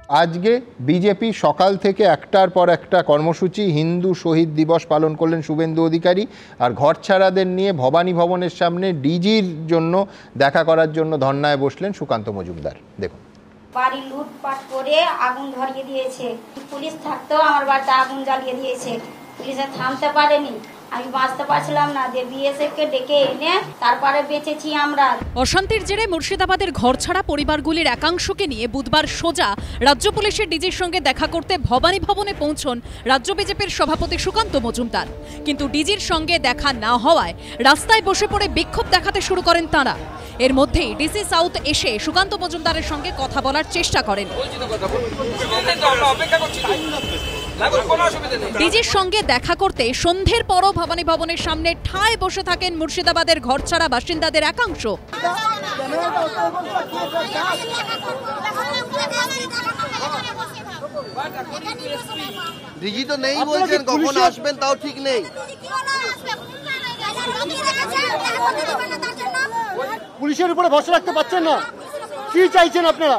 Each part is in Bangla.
আজকে বিজেপি সকাল থেকে একটার পর একটা কর্মসূচি, হিন্দু শহীদ দিবস পালন করলেন শুভেন্দু অধিকারী, আর ঘরছাড়াদের নিয়ে ভবানী ভবনের সামনে ডিজির জন্য দেখা করার জন্য ধর্নায় বসলেন সুকান্ত মজুমদার। দেখুন, বাড়ি লুটপাট করে আগুন ধরিয়ে দিয়েছে, পুলিশ থাকতেও আমার বাড়িতে আগুন জ্বালিয়ে দিয়েছে, পুলিশে থামতে পারেনি, আমি বাঁচতে পারছিলাম না, বিএসএফকে ডেকে এনে তারপরে বেঁচেছি আমরা। অশান্তির জেরে মুর্শিদাবাদের ঘরছাড়া পরিবারগুলির একাংশকে নিয়ে বুধবার সোজা রাজ্য পুলিশের ডিজির সঙ্গে দেখা করতে ভবানী ভবনে পৌঁছন রাজ্য বিজেপির সভাপতি সুকান্ত মজুমদার। কিন্তু ডিজির সঙ্গে দেখা না হওয়ায় রাস্তায় বসে পড়ে বিক্ষোভ দেখাতে শুরু করেন তাঁরা। এর মধ্যেই ডিসি সাউথ এসে সুকান্ত মজুমদারের সঙ্গে কথা বলার চেষ্টা করেন। ডিজির সঙ্গে দেখা করতে সন্ধ্যের পরও ভবানী ভবনের সামনে ঠায় বসে থাকেন মুর্শিদাবাদের ঘরছাড়া বাসিন্দাদের একাংশ। ডিজি তো নেই বলছেন, কখন আসবেন তাও ঠিক নেই। পুলিশের উপরে ভরসা রাখতে পারছেন না, কি চাইছেন আপনারা?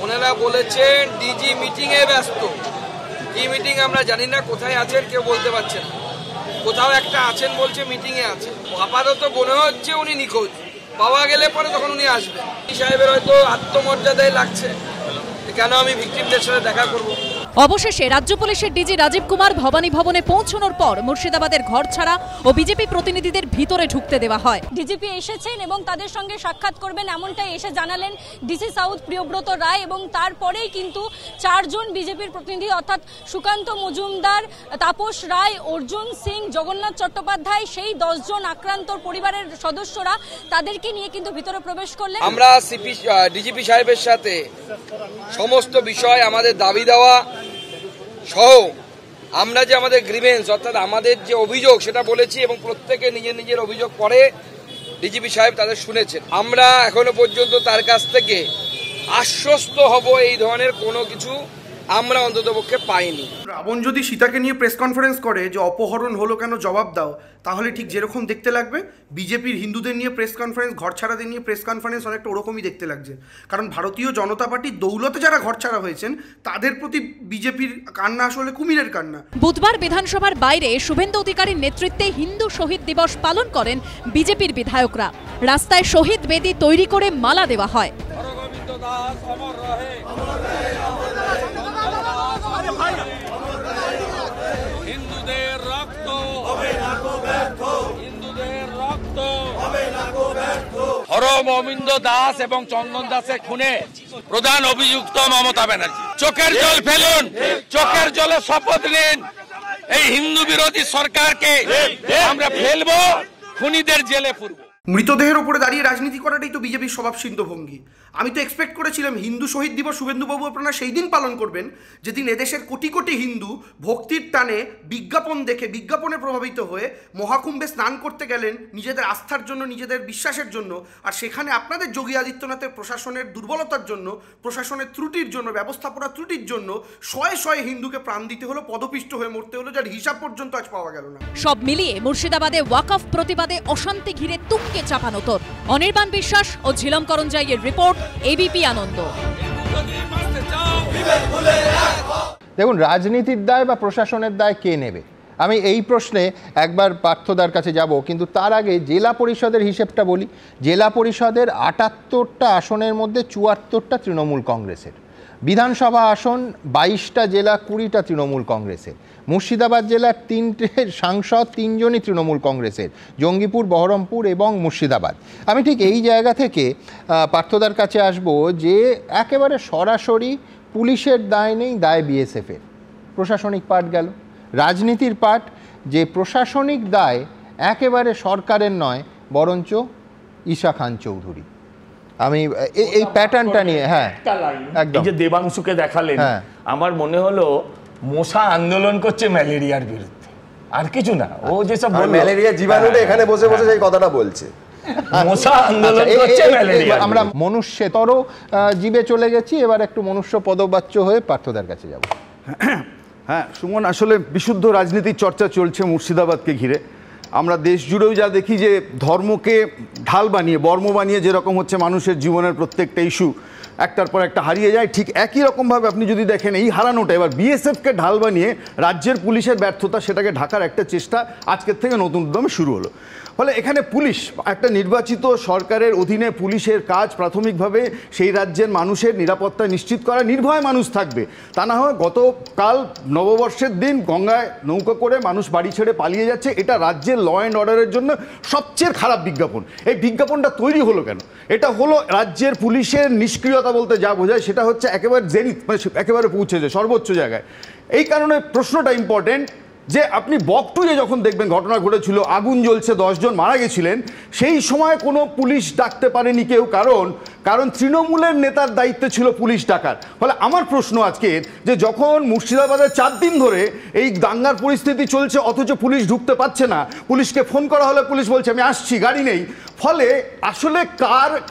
ওনারা বলেছেন ডিজি মিটিং এ ব্যস্ত। কি মিটিং আমরা জানি না, কোথায় আছেন কেউ বলতে পারছেন না। কোথাও একটা আছেন বলছে মিটিং এ আছেন। আপাতত মনে হচ্ছে উনি নিখোঁজ, পাওয়া গেলে পরে তখন উনি আসবেন। সাহেবের হয়তো আত্মমর্যাদায় লাগছে, কেন আমি ভিকটিমদের সাথে দেখা করব। অবশেষে রাজ্য পুলিশের ডিজি রাজীব কুমার ভবানী ভবনে পৌঁছানোর পর মুর্শিদাবাদের ঘরছাড়া ও বিজেপি প্রতিনিধিদের ভিতরে ঢুকতে দেওয়া হয়। ডিজিপি এসেছেন এবং তাদের সঙ্গে সাক্ষাৎ করবেন এমনটাই এসে জানালেন ডিসি সাউথ প্রিয়ব্রত রায়, এবং তারপরেই কিন্তু চারজন বিজেপির প্রতিনিধি অর্থাৎ সুকান্ত মজুমদার, তাপস রায়, অর্জুন সিং, জগন্নাথ চট্টোপাধ্যায়, সেই 10 জন আক্রান্ত পরিবারের সদস্যরা, তাদেরকে নিয়ে কিন্তু ভিতরে প্রবেশ করলেন। আমরা ডিজিপি সাহেবের সাথে সমস্ত বিষয়, আমাদের দাবি দেওয়া সহ আমরা যে আমাদের গ্রিভেন্স অর্থাৎ আমাদের যে অভিযোগ সেটা বলেছি, এবং প্রত্যেকে নিজের নিজের অভিযোগ পরে ডিজিপি সাহেব তাদের শুনেছেন। আমরা এখনো পর্যন্ত তার কাছ থেকে আশ্বস্ত হব এই ধরনের কোনো কিছু আমরা অন্ততপক্ষে পাইনি। রাবণ যদি সীতাকে নিয়ে প্রেস কনফারেন্স করে যে অপহরণ হলো কেন জবাব দাও, তাহলে ঠিক যেরকম দেখতে লাগবে বিজেপির হিন্দুদের নিয়ে প্রেস কনফারেন্স, ঘরছাড়াদের নিয়ে প্রেস কনফারেন্স অনেকটা ওরকমই দেখতে লাগছে। কারণ ভারতীয় জনতা পার্টির দৌলতে যারা ঘরছাড়া হয়েছেন তাদের প্রতি বিজেপির কান্না আসলে কুমিরের কান্না। বুধবার বিধানসভার বাইরে শুভেন্দু অধিকারীর নেতৃত্বে হিন্দু শহীদ দিবস পালন করেন বিজেপির বিধায়করা। রাস্তায় শহীদ বেদি তৈরি করে মালা দেওয়া হয়। হরগোবিন্দ দাস এবং চন্দন দাসের খুনে প্রধান অভিযুক্ত মমতা ব্যানার্জি। চোখের জল ফেলুন, চোখের জলে শপথ নিন, এই হিন্দু বিরোধী সরকারকে আমরা ফেলবো, খুনিদের জেলে পুরবো। মৃতদেহের ওপরে দাঁড়িয়ে রাজনীতি করাটাই তো বিজেপির স্বভাবসিদ্ধ ভঙ্গি। আমি তো এক্সপেক্ট করেছিলাম হিন্দু শহীদ দিবস শুভেন্দুবাবু আপনারা সেই দিন পালন করবেন যেদিন এদেশের কোটি কোটি হিন্দু ভক্তির টানে বিজ্ঞাপন দেখে, বিজ্ঞাপনে প্রভাবিত হয়ে মহাকুম্ভে স্নান করতে গেলেন নিজেদের আস্থার জন্য, নিজেদের বিশ্বাসের জন্য। আর সেখানে আপনাদের যোগী আদিত্যনাথের প্রশাসনের দুর্বলতার জন্য, প্রশাসনের ত্রুটির জন্য, ব্যবস্থাপনার ত্রুটির জন্য শয়ে শয়ে হিন্দুকে প্রাণ দিতে হলো, পদপিষ্ট হয়ে মরতে হলো, যার হিসাব পর্যন্ত আজ পাওয়া গেল না। সব মিলিয়ে মুর্শিদাবাদে ওয়াকফ প্রতিবাদে অশান্তি ঘিরে তুঙ্গে চাপানো তোর। অনির্বাণ বিশ্বাস ও ঝিলম করঞ্জাইয়ের রিপোর্ট, এবিপি আনন্দ। দেখুন, রাজনীতির দায় বা প্রশাসনের দায় কে নেবে? আমি এই প্রশ্নে একবার পার্থদার কাছে যাব, কিন্তু তার আগে জেলা পরিষদের হিসেবটা বলি। জেলা পরিষদের 78টা আসনের মধ্যে 74টা তৃণমূল কংগ্রেসের, বিধানসভা আসন 22টা জেলা 20টা তৃণমূল কংগ্রেসের, মুর্শিদাবাদ জেলার 3টে সাংসদ 3 জনই তৃণমূল কংগ্রেসের, জঙ্গিপুর, বহরমপুর এবং মুর্শিদাবাদ। আমি ঠিক এই জায়গা থেকে পার্থদার কাছে আসব যে একেবারে সরাসরি পুলিশের দায় নেই, দায় বিএসএফের। প্রশাসনিক পার্ট গেল, রাজনীতির পার্ট, যে প্রশাসনিক দায় একেবারে সরকারের নয় বরঞ্চ ঈশা খান চৌধুরী। আমি এই প্যাটার্নটা নিয়ে একদম যে দেবাংশুকে দেখালেন, আমার মনে হলো মশা আন্দোলন করছে ম্যালেরিয়ার বিরুদ্ধে, আর কিছু না। ও যেসব ম্যালেরিয়া জীবাণুটা এখানে বসে বসে সেই কথাটা বলছে, মশা আন্দোলন করছে ম্যালেরিয়া। আমরা মনুষ্যতর জীবে চলে গেছি, এবার একটু মনুষ্য পদবাচ্য হয়ে পার্থদার কাছে যাব। হ্যাঁ সুমন, আসলে বিশুদ্ধ রাজনীতির চর্চা চলছে মুর্শিদাবাদকে ঘিরে। আমরা দেশ জুড়েও যা দেখি যে ধর্মকে ঢাল বানিয়ে বর্ম বানিয়ে যেরকম হচ্ছে মানুষের জীবনের প্রত্যেকটা ইস্যু একটার পর একটা হারিয়ে যায়, ঠিক একই রকমভাবে আপনি যদি দেখেন এই হারানোটা এবার বিএসএফকে ঢাল বানিয়ে রাজ্যের পুলিশের ব্যর্থতা সেটাকে ঢাকার একটা চেষ্টা আজকের থেকে নতুন উদ্যমে শুরু হলো। ফলে এখানে পুলিশ একটা নির্বাচিত সরকারের অধীনে পুলিশের কাজ প্রাথমিকভাবে সেই রাজ্যের মানুষের নিরাপত্তা নিশ্চিত করা, নির্ভয় মানুষ থাকবে। তা না হয় গতকাল নববর্ষের দিন গঙ্গায় নৌকা করে মানুষ বাড়ি ছেড়ে পালিয়ে যাচ্ছে, এটা রাজ্যের ল অ্যান্ড অর্ডারের জন্য সবচেয়ে খারাপ বিজ্ঞাপন। এই বিজ্ঞাপনটা তৈরি হলো কেন? এটা হলো রাজ্যের পুলিশের নিষ্ক্রিয়তা বলতে যা বোঝায় সেটা হচ্ছে একেবারে জেনিথ, মানে একেবারে পৌঁছেছে সর্বোচ্চ জায়গায়। এই কারণে প্রশ্নটা ইম্পর্টেন্ট যে আপনি বকটুয়ে যখন দেখবেন ঘটনা ঘটেছিল, আগুন জ্বলছে, 10 জন মারা গেছিলেন, সেই সময় কোনো পুলিশ ডাকতে পারেনি কেউ, কারণ তৃণমূলের নেতার দায়িত্বে ছিল পুলিশ ডাকার। ফলে আমার প্রশ্ন আজকে যে যখন মুর্শিদাবাদে 4 দিন ধরে এই দাঙ্গার পরিস্থিতি চলছে অথচ পুলিশ ঢুকতে পারছে না, পুলিশকে ফোন করা হলে পুলিশ বলছে আমি আসছি, গাড়ি নেই, ফলে আসলে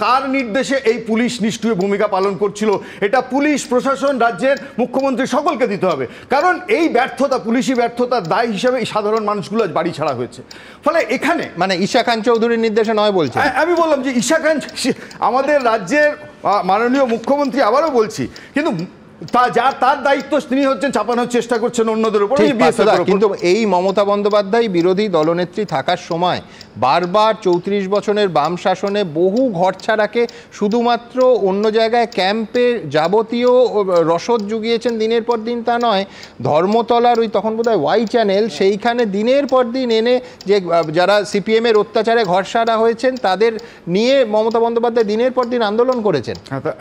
কার নির্দেশে এই পুলিশ নিষ্ক্রিয় ভূমিকা পালন করছিল? এটা পুলিশ প্রশাসন, রাজ্যের মুখ্যমন্ত্রী সকলকে দিতে হবে, কারণ এই ব্যর্থতা, পুলিশি ব্যর্থতার দায় হিসাবে এই সাধারণ মানুষগুলো আজ বাড়ি ছাড়া হয়েছে। ফলে এখানে মানে ঈশা খান চৌধুরীর নির্দেশে নয় বলছে, আমি বললাম যে ঈশা খান আমাদের রাজ্যের মাননীয় মুখ্যমন্ত্রী, আবারও বলছি, কিন্তু তার দায়িত্ব তিনি হচ্ছেন চাপানোর চেষ্টা করছেন অন্যদের উপর। কিন্তু এই মমতা বন্দ্যোপাধ্যায় বিরোধী দলনেত্রী থাকার সময় বারবার 34 বছরের বাম শাসনে বহু ঘরছাড়াকে শুধুমাত্র অন্য জায়গায় ক্যাম্পে যাবতীয় রসদ জুগিয়েছেন দিনের পর দিন, তা নয়, ধর্মতলার ওই তখন বোধহয় ওয়াই চ্যানেল, সেইখানে দিনের পর দিন এনে যে যারা সিপিএমের অত্যাচারে ঘরছাড়া হয়েছেন তাদের নিয়ে মমতা বন্দ্যোপাধ্যায় দিনের পর দিন আন্দোলন করেছেন।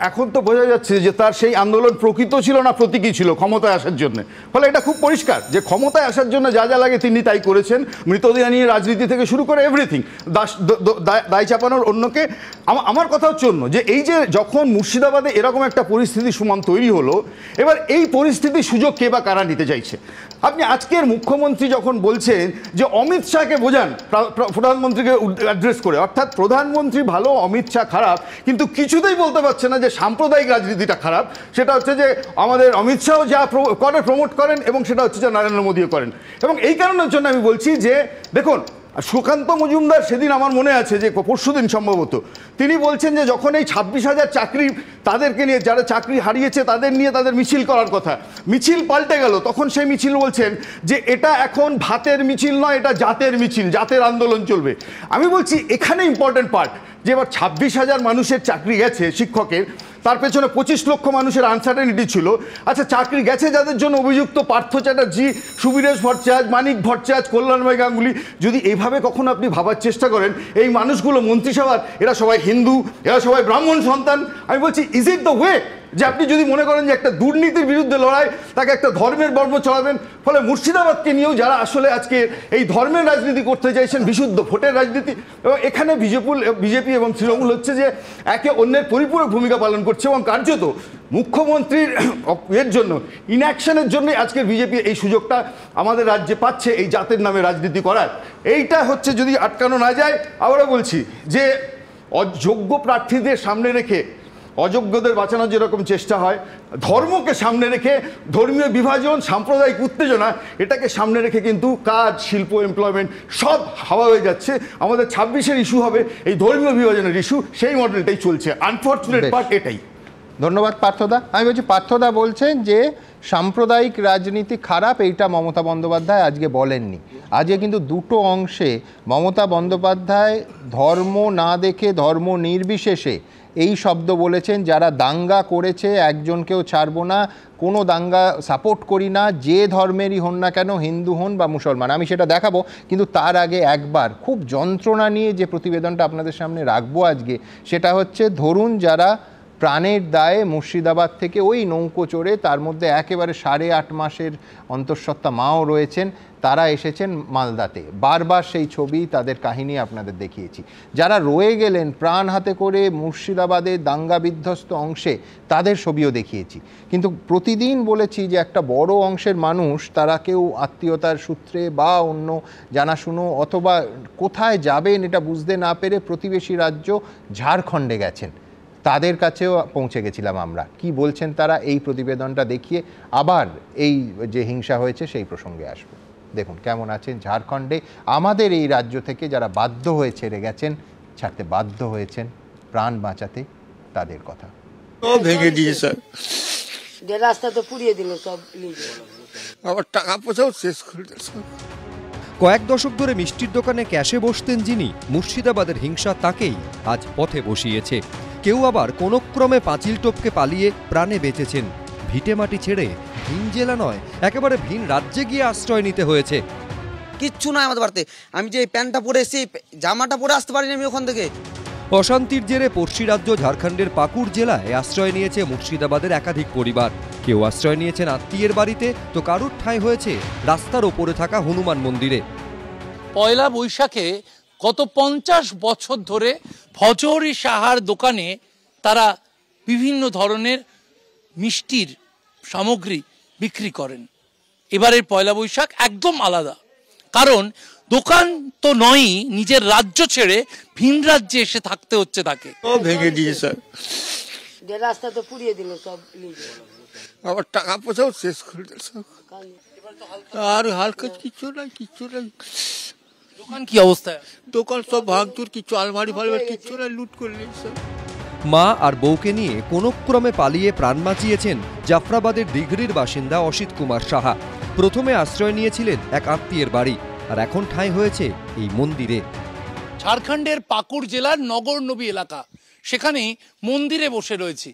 এখন তো বোঝা যাচ্ছে যে তার সেই আন্দোলন প্রকৃত ছিল না প্রতীকী ছিল ক্ষমতায় আসার জন্য। ফলে এটা খুব পরিষ্কার যে ক্ষমতায় আসার জন্য যা যা লাগে তিনি তাই করেছেন, মৃতদেহ নিয়ে রাজনীতি থেকে শুরু করে এভরিথিং, দায় চাপানোর অন্যকে। আমার কথা হচ্ছে অন্য, যে এই যে যখন মুর্শিদাবাদে এরকম একটা পরিস্থিতি সুমন তৈরি হলো, এবার এই পরিস্থিতির সুযোগ কে বা কারা নিতে চাইছে? আপনি আজকের মুখ্যমন্ত্রী যখন বলছেন যে অমিত শাহকে বোঝান প্রধানমন্ত্রীকে অ্যাড্রেস করে, অর্থাৎ প্রধানমন্ত্রী ভালো, অমিত শাহ খারাপ, কিন্তু কিছুতেই বলতে পারছে না যে সাম্প্রদায়িক রাজনীতিটা খারাপ। সেটা হচ্ছে যে আমাদের অমিত শাহ যা করে প্রমোট করেন এবং সেটা হচ্ছে যে নরেন্দ্র মোদীও করেন। এবং এই কারণের জন্য আমি বলছি যে দেখুন, সুকান্ত মজুমদার সেদিন আমার মনে আছে যে পরশুদিন সম্ভবত তিনি বলছেন যে যখন এই 26,000 চাকরি তাদেরকে নিয়ে, যারা চাকরি হারিয়েছে তাদের নিয়ে তাদের মিছিল করার কথা, মিছিল পাল্টে গেল, তখন সেই মিছিল বলছেন যে এটা এখন ভাতের মিছিল নয়, এটা জাতের মিছিল, জাতের আন্দোলন চলবে। আমি বলছি এখানে ইম্পর্টেন্ট পার্ট যে এবার 26,000 মানুষের চাকরি গেছে শিক্ষকের, তার পেছনে 25 লক্ষ মানুষের আনসার্টেনিটি ছিল। আচ্ছা, চাকরি গেছে যাদের জন্য অভিযুক্ত পার্থ চ্যাটার্জি, সুবীরেশ ভট্টাচার্য, মানিক ভট্টাচার্য, কল্যাণময় গাঙ্গুলি, যদি এইভাবে কখনো আপনি ভাবার চেষ্টা করেন এই মানুষগুলো মন্ত্রিসভার, এরা সবাই হিন্দু, এরা সবাই ব্রাহ্মণ সন্তান, আমি বলছি ইজ ইট দ্য ওয়ে? যে আপনি যদি মনে করেন যে একটা দুর্নীতির বিরুদ্ধে লড়াই, তাকে একটা ধর্মের বর্ম চড়াবেন। ফলে মুর্শিদাবাদকে নিয়েও যারা আসলে আজকে এই ধর্মের রাজনীতি করতে চাইছেন, বিশুদ্ধ ভোটের রাজনীতি, এবং এখানে বিজেপি এবং তৃণমূল হচ্ছে যে একে অন্যের পরিপূরক ভূমিকা পালন করছে, এবং কার্যত মুখ্যমন্ত্রীর এর জন্য, ইনঅ্যাকশনের জন্য আজকের বিজেপি এই সুযোগটা আমাদের রাজ্যে পাচ্ছে এই জাতের নামে রাজনীতি করার। এইটা হচ্ছে যদি আটকানো না যায়, আবারও বলছি যে অযোগ্য প্রার্থীদের সামনে রেখে অযোগ্যদের বাঁচানোর যেরকম চেষ্টা হয়, ধর্মকে সামনে রেখে ধর্মীয় বিভাজন, সাম্প্রদায়িক উত্তেজনা, এটাকে সামনে রেখে কিন্তু কাজ, শিল্প, এমপ্লয়মেন্ট সব হাওয়া হয়ে যাচ্ছে। আমাদের 26-এর ইস্যু হবে এই ধর্মীয় বিভাজনের ইস্যু, সেই মডেলটাই চলছে। আনফর্চুনেট পার্ট এটাই। ধন্যবাদ পার্থদা। আমি বলছি পার্থদা বলছেন যে সাম্প্রদায়িক রাজনীতি খারাপ, এইটা মমতা বন্দ্যোপাধ্যায় আজকে বলেননি। আজকে কিন্তু দুটো অংশে মমতা বন্দ্যোপাধ্যায় ধর্ম না দেখে, ধর্ম নির্বিশেষে এই শব্দ বলেছেন, যারা দাঙ্গা করেছে একজনকেও ছাড়বো না, কোনো দাঙ্গা সাপোর্ট করি না, যে ধর্মেরই হন না কেন, হিন্দু হন বা মুসলমান। আমি সেটা দেখাবো, কিন্তু তার আগে একবার খুব যন্ত্রণা নিয়ে যে প্রতিবেদনটা আপনাদের সামনে রাখবো আজকে, সেটা হচ্ছে ধরুন যারা প্রাণের দায়ে মুর্শিদাবাদ থেকে ওই নৌকো চড়ে, তার মধ্যে একেবারে 8.5 মাসের অন্তঃসত্ত্বা মাও রয়েছেন, তারা এসেছেন মালদাতে। বারবার সেই ছবি, তাদের কাহিনী আপনাদের দেখিয়েছি। যারা রয়ে গেলেন প্রাণ হাতে করে মুর্শিদাবাদের দাঙ্গা বিধ্বস্ত অংশে, তাদের ছবিও দেখিয়েছি। কিন্তু প্রতিদিন বলেছি যে একটা বড় অংশের মানুষ, তারা কেউ আত্মীয়তার সূত্রে বা অন্য জানাশুনো অথবা কোথায় যাবেন এটা বুঝতে না পেরে প্রতিবেশী রাজ্য ঝাড়খণ্ডে গেছেন, তাদের কাছেও পৌঁছে গেছিলাম আমরা। কি বলছেন তারা, এই প্রতিবেদনটা দেখিয়ে আবার এই যে হিংসা হয়েছে সেই প্রসঙ্গে আসবো। দেখুন কেমন আছেন ঝাড়খণ্ডে আমাদের এই রাজ্য থেকে যারা বাধ্য হয়ে ছেড়ে গেছেন, ছাড়তে বাধ্য হয়েছেন প্রাণ বাঁচাতে, তাদের কথা। ভেঙে দিয়ে স্যার, যে রাস্তা তো পুড়িয়ে দিল সব, আবার টাকা পয়সাও শেষ করে দিল। কয়েক দশক ধরে মিষ্টির দোকানে ক্যাশে বসতেন যিনি, মুর্শিদাবাদের হিংসা তাকেই আজ পথে বসিয়েছে। কেউ আবার কোনো ক্রমে পাঁচিল টপকে পালিয়ে প্রাণে বেঁচেছেন। ভিটে মাটি ছেড়ে ভিন জেলা নয়, একেবারে ভিন রাজ্যে গিয়ে আশ্রয় নিতে হয়েছে। কিচ্ছু নয় আমাদের বাড়িতে, আমি যে প্যান্টটা পরে এসেছি, জামাটা পরে আসতে পারিনি আমি ওখান থেকে। অশান্তির জেরে পড়শি রাজ্য ঝাড়খণ্ডের পাকুড় জেলায় আশ্রয় নিয়েছে মুর্শিদাবাদের একাধিক পরিবার। কেউ আশ্রয় নিয়েছেন আত্মীয়ের বাড়িতে, তো কারুর ঠাঁই হয়েছে রাস্তার ওপরে থাকা হনুমান মন্দিরে। পয়লা বৈশাখে গত 50 বছর ধরে ফজরি সাহার দোকানে তারা বিভিন্ন ধরনের মিষ্টির সামগ্রী বিক্রি করেন। এবারের পয়লা বৈশাখ একদম আলাদা, কারণ দোকান তো নয়ই, নিজের রাজ্য ছেড়ে ভিন রাজ্যে এসে থাকতে হচ্ছে তাকে। ভেঙে দিয়ে স্যার, যে রাস্তা তো পুড়িয়ে দিল সব, আবার টাকা পয়সাও শেষ করে দিল সব। আর হালকা কিচ্ছু নাই, কিচ্ছু নাই। দোকান কি অবস্থায়? দোকান সব ভাঙচুর, কিছু আলমারি ফালমারি কিচ্ছু নাই, লুট করে নিয়েছে। মা আর বউকে নিয়ে কোনো ক্রমে পালিয়ে প্রাণ বাঁচিয়েছেন জাফরাবাদের দিঘরির বাসিন্দা অসিত কুমার সাহা। প্রথমে আশ্রয় নিয়েছিলেন এক আত্মীয়ের বাড়ি, আর এখন ঠাঁই হয়েছে এই মন্দিরে। ঝাড়খণ্ডের পাকুড় জেলার নগরনবী এলাকা, সেখানে মন্দিরে বসে রয়েছে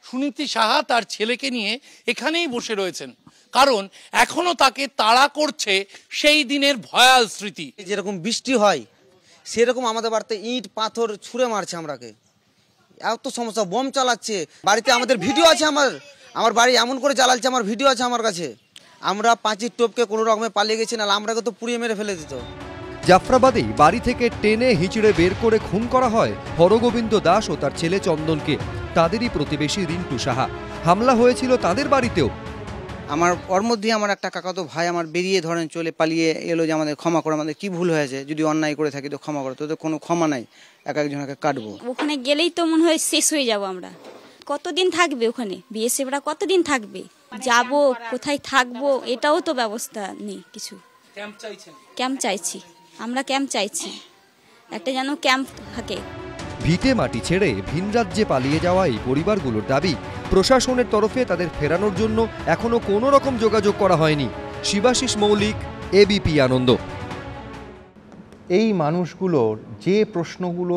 সুনীতি সাহা। তার ছেলেকে নিয়ে এখানেই বসে রয়েছেন, কারণ এখনো তাকে তাড়া করছে সেই দিনের ভয়াল স্মৃতি। যেরকম বৃষ্টি হয় সেরকম আমাদের বাড়িতে ইট পাথর ছুঁড়ে মারছে আমরাকে, এত সমস্যা, বোম চালাচ্ছে বাড়িতে। আমাদের ভিডিও আছে, আমার বাড়ি এমন করে জ্বালাচ্ছে, আমার ভিডিও আছে আমার কাছে। আমরা পাঁচির টোপকে কোনো রকমে পালিয়ে গেছি, না আমরাকে তো পুড়িয়ে মেরে ফেলে দিত। জাফরাবাদেই বাড়ি থেকে টেনে হিঁচড়ে বের করে খুন করা হয় হরগোবিন্দ দাস ও তার ছেলে চন্দনকে। তাদেরই প্রতিবেশী রিন্টু সাহা। হামলা হয়েছিল তাদের বাড়িতেও। আমার ওর মধ্যে আমার একটা কাকাতো ভাই আমার বেরিয়ে ধরেন চলে পালিয়ে এলো যে আমাদের ক্ষমা করে, আমাদের কি ভুল হয়েছে, যদি অন্যায় করে থাকি তো ক্ষমা করো। তোদের কোনো ক্ষমা নাই, এক একজনকে কাটবো। ওখানে গেলেই তো মনে হয় শেষ হয়ে যাব আমরা। কতদিন থাকবে ওখানে বিএসএফরা, কতদিন থাকবে? যাব কোথায় থাকবো এটাও তো ব্যবস্থা নেই কিছু। ক্যাম্প চাইছি আমরা, ক্যাম্প চাইছি, একটা যেন ক্যাম্প থাকে। ভিটে মাটি ছেড়ে ভিন রাজ্যে পালিয়ে যাওয়া এই পরিবারগুলোর দাবি, প্রশাসনের তরফে তাদের ফেরানোর জন্য এখনো কোনো রকম যোগাযোগ করা হয়নি। শিবাশিস মৌলিক, এবিপি আনন্দ। এই মানুষগুলোর যে প্রশ্নগুলো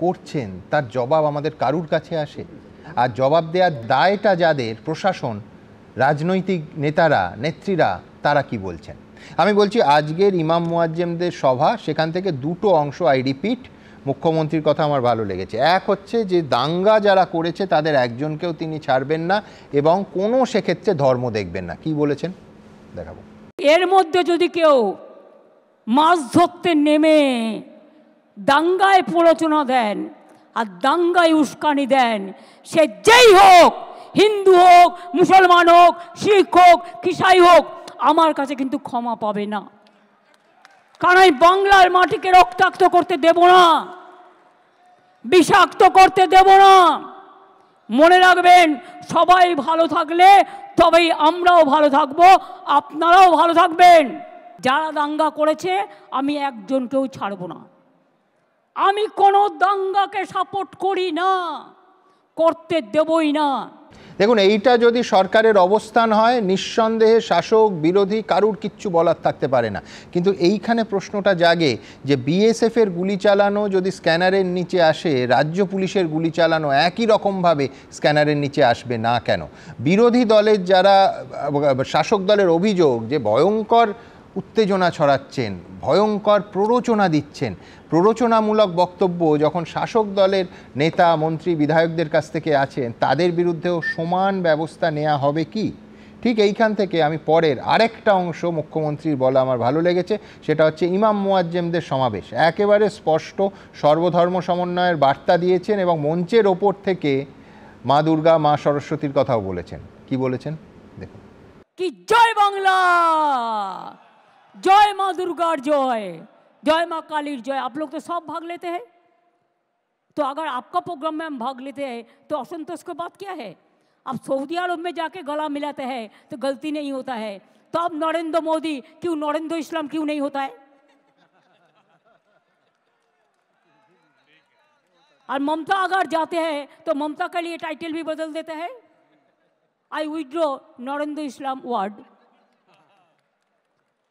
করছেন তার জবাব আমাদের কারুর কাছে আসে? আর জবাব দেওয়ার দায়টা যাদের, প্রশাসন, রাজনৈতিক নেতারা, নেত্রীরা, তারা কি বলছেন? আমি বলছি আজকের ইমাম মুয়াজ্জেমদের সভা, সেখান থেকে দুটো অংশ আই রিপিট, মুখ্যমন্ত্রীর কথা আমার ভালো লেগেছে। এক হচ্ছে যে দাঙ্গা যারা করেছে তাদের একজনকেও তিনি ছাড়বেন না এবং কোনো সেক্ষেত্রে ধর্ম দেখবেন না। কি বলেছেন দেখাবো। এর মধ্যে যদি কেউ মাছ ধরতে নেমে দাঙ্গায় প্ররোচনা দেন আর দাঙ্গায় উস্কানি দেন, সে যেই হোক, হিন্দু হোক, মুসলমান হোক, শিখ হোক, খ্রিস্টান হোক, আমার কাছে কিন্তু ক্ষমা পাবে না। কারণ আমি বাংলার মাটিকে রক্তাক্ত করতে দেব না, বিষাক্ত করতে দেব না। মনে রাখবেন, সবাই ভালো থাকলে তবেই আমরাও ভালো থাকবো, আপনারাও ভালো থাকবেন। যারা দাঙ্গা করেছে আমি একজনকেও ছাড়ব না। আমি কোনো দাঙ্গাকে সাপোর্ট করি না, করতে দেবই না। দেখুন, এইটা যদি সরকারের অবস্থান হয়, নিঃসন্দেহে শাসক বিরোধী কারুর কিচ্ছু বলার থাকতে পারে না। কিন্তু এইখানে প্রশ্নটা জাগে যে বিএসএফের গুলি চালানো যদি স্ক্যানারের নিচে আসে, রাজ্য পুলিশের গুলি চালানো একই রকমভাবে স্ক্যানারের নিচে আসবে না কেন? বিরোধী দলের যারা, শাসক দলের অভিযোগ যে ভয়ঙ্কর উত্তেজনা ছড়াচ্ছেন, ভয়ঙ্কর প্ররোচনা দিচ্ছেন। প্ররোচনামূলক বক্তব্য যখন শাসক দলের নেতা, মন্ত্রী, বিধায়কদের কাছ থেকে আছেন, তাদের বিরুদ্ধেও সমান ব্যবস্থা নেওয়া হবে কি? ঠিক এইখান থেকে আমি পরের আরেকটা অংশ মুখ্যমন্ত্রীর বলা আমার ভালো লেগেছে, সেটা হচ্ছে ইমাম মুয়াজ্জেমদের সমাবেশ। একেবারে স্পষ্ট সর্বধর্ম সমন্বয়ের বার্তা দিয়েছেন এবং মঞ্চের ওপর থেকে মা দুর্গা, মা সরস্বতীর কথাও বলেছেন। কি বলেছেন দেখুন। कि जय बांग्ला, जय माँ दुर्गा, जय माँ काली, जय। आप लोग तो सब भाग लेते हैं, तो अगर आपका प्रोग्राम में हम भाग लेते हैं तो असंतोष की बात क्या है? आप सऊदी अरब में जाके गला मिलाते हैं तो गलती नहीं होता है, तब नरेंद्र मोदी क्यों नरेंद्र इस्लाम क्यों नहीं होता है? और ममता अगर जाते हैं तो ममता के लिए टाइटल भी बदल देते हैं, आई विड्रॉ नरेंद्र इस्लाम वर्ड,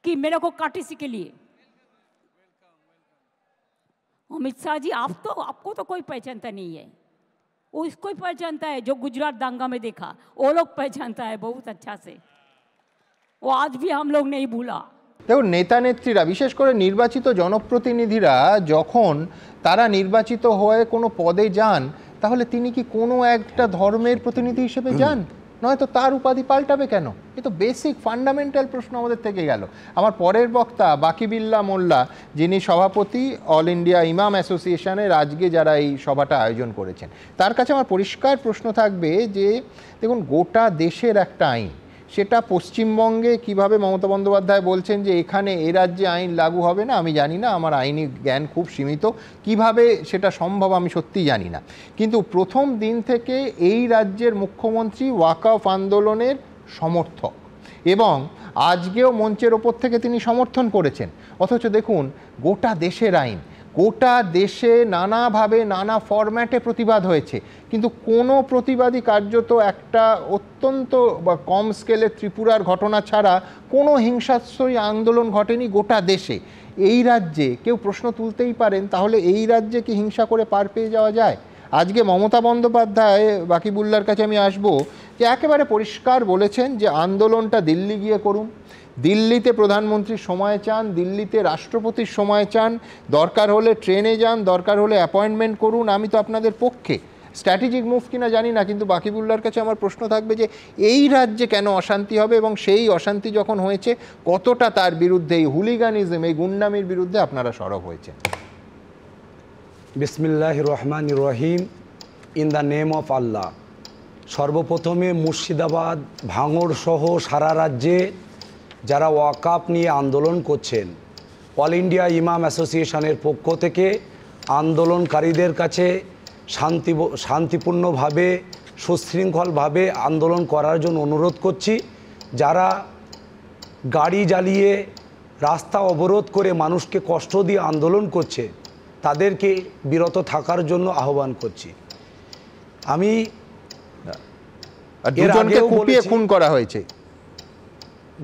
कि मेरे को काटिसी के लिए। अमित शाह जी, आपको तो कोई पहचानता नहीं है, वो इसको ही पहचानता है जो गुजरात दांगा में देखा, वो लोग पहचानता है बहुत अच्छा से, वो आज भी हम लोग नहीं भूला। দেখুন, নেতা নেত্রীরা, বিশেষ করে নির্বাচিত জনপ্রতিনিধিরা যখন তারা নির্বাচিত হয়ে কোনো পদে যান, তাহলে তিনি কি কোনো একটা ধর্মের প্রতিনিধি হিসেবে যান? নয়তো তার উপাধি পাল্টাবে কেন? এ তো বেসিক ফান্ডামেন্টাল প্রশ্ন আমাদের থেকে গেল। আমার পরের বক্তা বাকিবিল্লাহ মোল্লা, যিনি সভাপতি অল ইন্ডিয়া ইমাম অ্যাসোসিয়েশনের, আজকে যারা এই সভাটা আয়োজন করেছেন, তার কাছে আমার পরিষ্কার প্রশ্ন থাকবে যে দেখুন, গোটা দেশের একটা আইন, সেটা পশ্চিমবঙ্গে কিভাবে মমতা বন্দ্যোপাধ্যায় বলছেন যে এখানে এ রাজ্যে আইন লাগু হবে না, আমি জানি না, আমার আইনি জ্ঞান খুব সীমিত, কিভাবে সেটা সম্ভব আমি সত্যিই জানি না। কিন্তু প্রথম দিন থেকে এই রাজ্যের মুখ্যমন্ত্রী ওয়াকফ আন্দোলনের সমর্থক, এবং আজকেও মঞ্চের ওপর থেকে তিনি সমর্থন করেছেন। অথচ দেখুন, গোটা দেশের আইন, গোটা দেশে নানাভাবে নানা ফরম্যাটে প্রতিবাদ হয়েছে, কিন্তু কোনো প্রতিবাদী কার্যত একটা অত্যন্ত বা কম স্কেলে ত্রিপুরার ঘটনা ছাড়া কোনো হিংসাত্মক আন্দোলন ঘটেনি গোটা দেশে। এই রাজ্যে কেউ প্রশ্ন তুলতেই পারেন, তাহলে এই রাজ্যে কি হিংসা করে পার পেয়ে যাওয়া যায়? আজকে মমতা বন্দ্যোপাধ্যায়, বাকিবুল্লার কাছে আমি আসবো, যে একেবারে পরিষ্কার বলেছেন যে আন্দোলনটা দিল্লি গিয়ে করুন, দিল্লিতে প্রধানমন্ত্রীর সময় চান, দিল্লিতে রাষ্ট্রপতির সময় চান, দরকার হলে ট্রেনে যান, দরকার হলে অ্যাপয়েন্টমেন্ট করুন, আমি তো আপনাদের পক্ষে। স্ট্র্যাটেজিক মুভ কিনা জানি না, কিন্তু বাকিবুল্লার কাছে আমার প্রশ্ন থাকবে যে এই রাজ্যে কেন অশান্তি হবে, এবং সেই অশান্তি যখন হয়েছে কতটা তার বিরুদ্ধে, এই হুলিগানিজম, এই গুন্ডামির বিরুদ্ধে আপনারা সরব হয়েছেন। বিসমিল্লাহির রহমানির রহিম। ইন দ্য নেম অফ আল্লাহ। সর্বপ্রথমে মুর্শিদাবাদ, ভাঙড় সহ সারা রাজ্যে যারা ওয়াকফ নিয়ে আন্দোলন করছেন, অল ইন্ডিয়া ইমাম অ্যাসোসিয়েশনের পক্ষ থেকে আন্দোলনকারীদের কাছে শান্তিপূর্ণভাবে, সুশৃঙ্খলভাবে আন্দোলন করার জন্য অনুরোধ করছি। যারা গাড়ি জ্বালিয়ে, রাস্তা অবরোধ করে মানুষকে কষ্ট দিয়ে আন্দোলন করছে, তাদেরকে বিরত থাকার জন্য আহ্বান করছি। আমি দুজনকে কুপিয়ে খুন করা হয়েছে,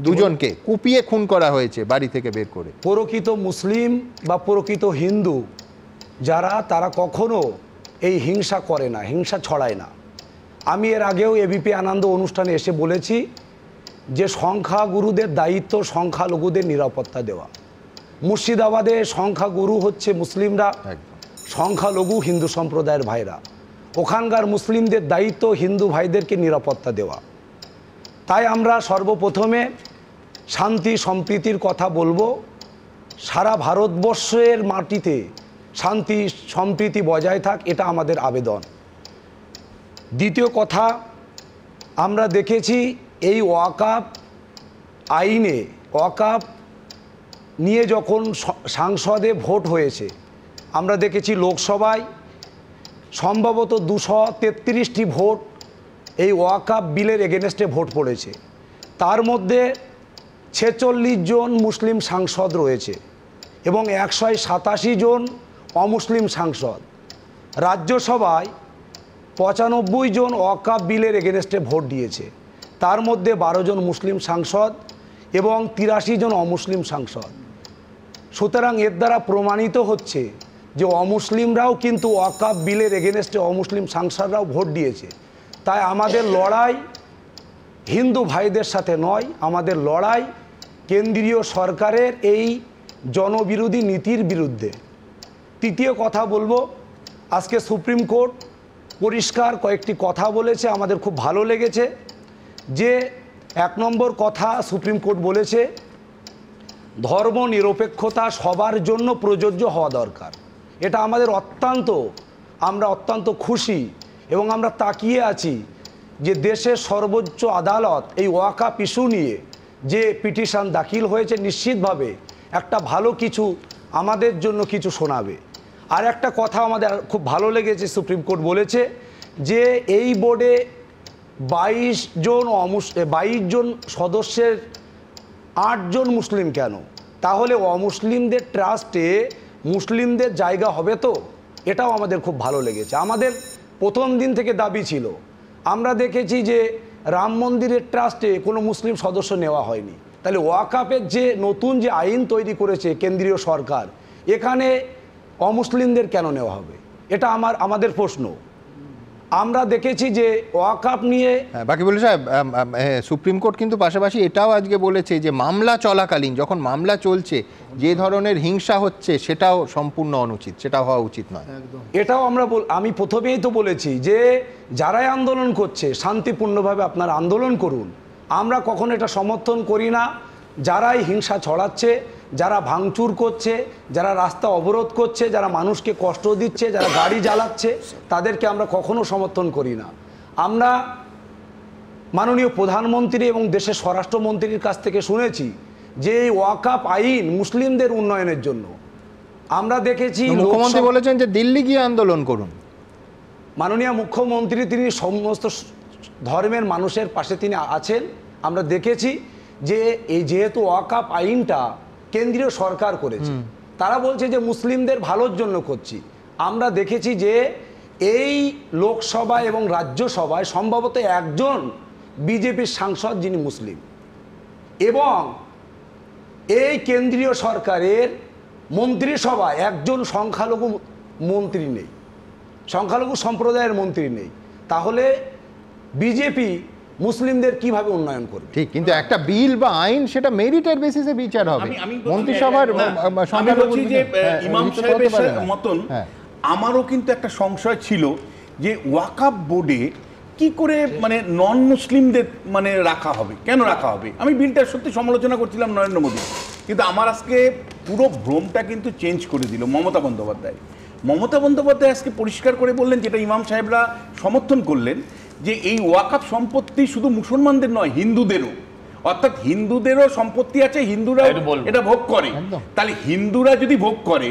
দুজনকে কুপিয়ে খুন করা হয়েছে বাড়ি থেকে বের করে। প্রকৃত মুসলিম বা প্রকৃত হিন্দু যারা, তারা কখনো এই হিংসা করে না, হিংসা ছড়ায় না। আমি এর আগেও এবিপি আনন্দ অনুষ্ঠানে এসে বলেছি যে সংখ্যাগুরুদের দায়িত্ব সংখ্যালঘুদের নিরাপত্তা দেওয়া। মুর্শিদাবাদে সংখ্যাগুরু হচ্ছে মুসলিমরা, সংখ্যালঘু হিন্দু সম্প্রদায়ের ভাইরা। ওখানকার মুসলিমদের দায়িত্ব হিন্দু ভাইদেরকে নিরাপত্তা দেওয়া। তাই আমরা সর্বপ্রথমে শান্তি সম্প্রীতির কথা বলবো। সারা ভারতবর্ষের মাটিতে শান্তি সম্প্রীতি বজায় থাক, এটা আমাদের আবেদন। দ্বিতীয় কথা, আমরা দেখেছি এই ওয়াকফ আইনে, ওয়াকফ নিয়ে যখন সংসদে ভোট হয়েছে, আমরা দেখেছি লোকসভায় সম্ভবত 233টি ভোট এই ওয়াকফ বিলের এগেনস্টে ভোট পড়েছে। তার মধ্যে 46 জন মুসলিম সাংসদ রয়েছে এবং 187 জন অমুসলিম সাংসদ। রাজ্যসভায় 95 জন ওয়াকফ বিলের এগেনস্টে ভোট দিয়েছে, তার মধ্যে 12 জন মুসলিম সাংসদ এবং 83 জন অমুসলিম সাংসদ। সুতরাং এর দ্বারা প্রমাণিত হচ্ছে যে অমুসলিমরাও কিন্তু ওয়াকফ বিলের এগেনস্টে অমুসলিম সাংসদরাও ভোট দিয়েছে। তাই আমাদের লড়াই হিন্দু ভাইদের সাথে নয়, আমাদের লড়াই কেন্দ্রীয় সরকারের এই জনবিরোধী নীতির বিরুদ্ধে। তৃতীয় কথা বলবো, আজকে সুপ্রিম কোর্ট পরিষ্কার কয়েকটি কথা বলেছে, আমাদের খুব ভালো লেগেছে। যে 1 নম্বর কথা সুপ্রিম কোর্ট বলেছে, ধর্ম নিরপেক্ষতা সবার জন্য প্রযোজ্য হওয়া দরকার। এটা আমাদের আমরা অত্যন্ত খুশি এবং আমরা তাকিয়ে আছি যে দেশের সর্বোচ্চ আদালত এই ওয়াকফ ইস্যু নিয়ে যে পিটিশন দাখিল হয়েছে, নিশ্চিতভাবে একটা ভালো কিছু আমাদের জন্য কিছু শোনাবে। আর একটা কথা আমাদের খুব ভালো লেগেছে, সুপ্রিম কোর্ট বলেছে যে এই বোর্ডে 22 জন সদস্যের 8 জন মুসলিম কেন? তাহলে অমুসলিমদের ট্রাস্টে মুসলিমদের জায়গা হবে তো? এটাও আমাদের খুব ভালো লেগেছে। আমাদের প্রথম দিন থেকে দাবি ছিল, আমরা দেখেছি যে রাম মন্দিরের ট্রাস্টে কোনো মুসলিম সদস্য নেওয়া হয়নি, তাহলে ওয়াকাফের যে নতুন যে আইন তৈরি করেছে কেন্দ্রীয় সরকার, এখানে অমুসলিমদের কেন নেওয়া হবে? এটা আমাদের প্রশ্ন। আমরা দেখেছি যে ওয়াকাফ নিয়ে বাকিবুল সাহেব, সুপ্রিম কোর্ট কিন্তু পাশাপাশি এটাও আজকে বলেছে যে মামলা চলাকালীন, যখন মামলা চলছে, যে ধরনের হিংসা হচ্ছে সেটাও সম্পূর্ণ অনুচিত, সেটা হওয়া উচিত নয়। এটাও আমি প্রথমেই তো বলেছি যে যারাই আন্দোলন করছে শান্তিপূর্ণভাবে আপনারা আন্দোলন করুন, আমরা কখনো এটা সমর্থন করি না। যারাই হিংসা ছড়াচ্ছে, যারা ভাঙচুর করছে, যারা রাস্তা অবরোধ করছে, যারা মানুষকে কষ্ট দিচ্ছে, যারা গাড়ি জ্বালাচ্ছে, তাদেরকে আমরা কখনো সমর্থন করি না। আমরা মাননীয় প্রধানমন্ত্রী এবং দেশের স্বরাষ্ট্রমন্ত্রীর কাছ থেকে শুনেছি যে এই ওয়াকাফ আইন মুসলিমদের উন্নয়নের জন্য। আমরা দেখেছি মুখ্যমন্ত্রী বলেছেন যে দিল্লি গিয়ে আন্দোলন করুন। মাননীয় মুখ্যমন্ত্রী তিনি সমস্ত ধর্মের মানুষের পাশে তিনি আছেন। আমরা দেখেছি যে এই যেহেতু ওয়াকাফ আইনটা কেন্দ্রীয় সরকার করেছে, তারা বলছে যে মুসলিমদের ভালোর জন্য করছি। আমরা দেখেছি যে এই লোকসভা এবং রাজ্যসভায় সম্ভবত একজন বিজেপির সাংসদ যিনি মুসলিম, এবং এই কেন্দ্রীয় সরকারের মন্ত্রিসভায় একজন সংখ্যালঘু মন্ত্রী নেই, সংখ্যালঘু সম্প্রদায়ের মন্ত্রী নেই। তাহলে বিজেপি মুসলিমদের কিভাবে উন্নয়ন করবে? ঠিক, কিন্তু একটা বিল বা আইন সেটা মেরিটের বেসিসে বিচার হবে। মন্ত্রিসভার ইমাম সাহেবের মতন আমারও কিন্তু একটা সংশয় ছিল যে ওয়াকাফ বোর্ডে কি করে মানে নন মুসলিমদের মানে রাখা হবে, কেন রাখা হবে? আমি বিলটার সত্যি সমালোচনা করছিলাম নরেন্দ্র মোদী, কিন্তু আমার আজকে পুরো ভ্রমটা কিন্তু চেঞ্জ করে দিল মমতা বন্দ্যোপাধ্যায়। মমতা বন্দ্যোপাধ্যায় আজকে পরিষ্কার করে বললেন, যেটা ইমাম সাহেবরা সমর্থন করলেন, যে এই ওয়াকাফ সম্পত্তি শুধু মুসলমানদের নয়, হিন্দুদেরও। অর্থাৎ হিন্দুদেরও সম্পত্তি আছে, হিন্দুরা এটা ভোগ করে। তাহলে হিন্দুরা যদি ভোগ করে,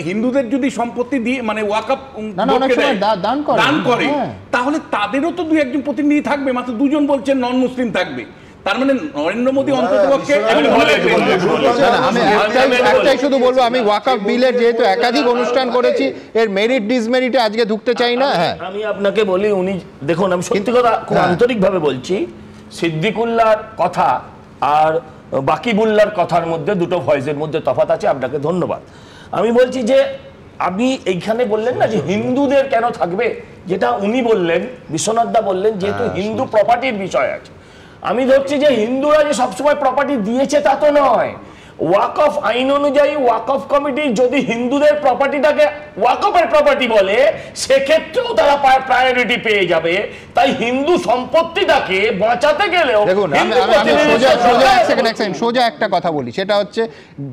হিন্দুদের যদি সম্পত্তি দিয়ে মানে ওয়াকাফ দান করে, তাহলে তাদেরও তো 2-1 প্রতিনিধি থাকবে, মাত্র 2 জন বলছেন নন মুসলিম থাকবে। তার মানে নরেন্দ্র মোদী অন্ততপক্ষে একটাই শুধু বলবো, আমি ওয়াকাফ বিলের যেহেতু একাধিক অনুষ্ঠান করেছি, এর মেরিট ডিসমেরিটে আজকে ঢুকতে চাই না। হ্যাঁ, আমি আপনাকে বলি, উনি দেখুন, আমি সত্যি কথা খুব আন্তরিকভাবে বলছি, সিদ্দিকুল্লাহর কথা আর বাকিবুল্লাহর কথার মধ্যে দুটো ভয়েসের মধ্যে তফাৎ আছে। আপনাকে ধন্যবাদ। আমি বলছি যে আপনি এইখানে বললেন না যে হিন্দুদের কেন থাকবে, যেটা উনি বললেন, বিশ্বনাথ দা বললেন যেহেতু হিন্দু প্রপার্টির বিষয় আছে। আমি ধরছি যে হিন্দুরা যে সবসময় প্রপার্টি দিয়েছে তা তো নয়। ওয়াকফ আইন অনুযায়ী ওয়াকফ কমিটি যদি হিন্দুদের প্রপার্টিটাকে ওয়াকফের প্রপার্টি বলে, সেক্ষেত্রেও তারা প্রায়োরিটি পেয়ে যাবে। তাই হিন্দু সম্পত্তিটাকে বাঁচাতে গেলেও দেখুন, সোজা একটা কথা বলি, সেটা হচ্ছে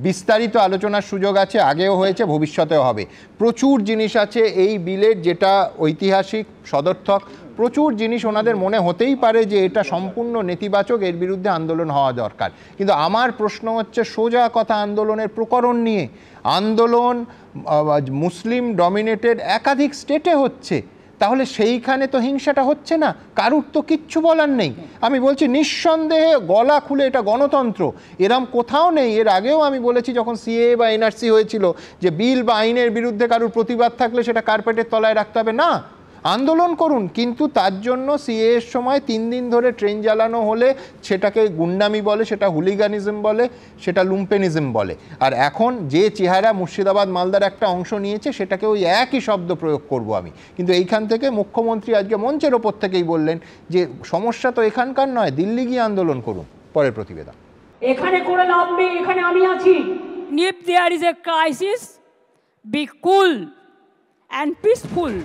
বিস্তারিত আলোচনার সুযোগ আছে, আগেও হয়েছে, ভবিষ্যতেও হবে। প্রচুর জিনিস আছে এই বিলের যেটা ঐতিহাসিক, সদর্থক। প্রচুর জিনিস ওনাদের মনে হতেই পারে যে এটা সম্পূর্ণ নেতিবাচক, এর বিরুদ্ধে আন্দোলন হওয়া দরকার। কিন্তু আমার প্রশ্ন হচ্ছে সোজা কথা আন্দোলনের প্রকরণ নিয়ে। আন্দোলন মুসলিম ডমিনেটেড একাধিক স্টেটে হচ্ছে, তাহলে সেইখানে তো হিংসাটা হচ্ছে না, কারুর তো কিচ্ছু বলার নেই। আমি বলছি নিঃসন্দেহে গলা খুলে, এটা গণতন্ত্র, এরম কোথাও নেই। এর আগেও আমি বলেছি যখন সিএ বা এনআরসি হয়েছিল, যে বিল বা আইনের বিরুদ্ধে কারুর প্রতিবাদ থাকলে সেটা কার্পেটের তলায় রাখতে হবে না, আন্দোলন করুন। কিন্তু তার জন্য সিএ এর সময় 3 দিন ধরে ট্রেন জ্বালানো হলে সেটাকে গুন্ডামি বলে, সেটা হুলিগানিজম বলে, সেটা লুম্পেনিজম বলে। আর এখন যে চেহারা মুর্শিদাবাদ মালদার একটা অংশ নিয়েছে, সেটাকে ওই একই শব্দ প্রয়োগ করব আমি। কিন্তু এইখান থেকে মুখ্যমন্ত্রী আজকে মঞ্চের ওপর থেকেই বললেন যে সমস্যা তো এখানকার নয়, দিল্লি গিয়ে আন্দোলন করুন। পরের প্রতিবেদন। এখানে করে লাভ নেই, এখানে আমি আছি। If there is a crisis, be cool and peaceful.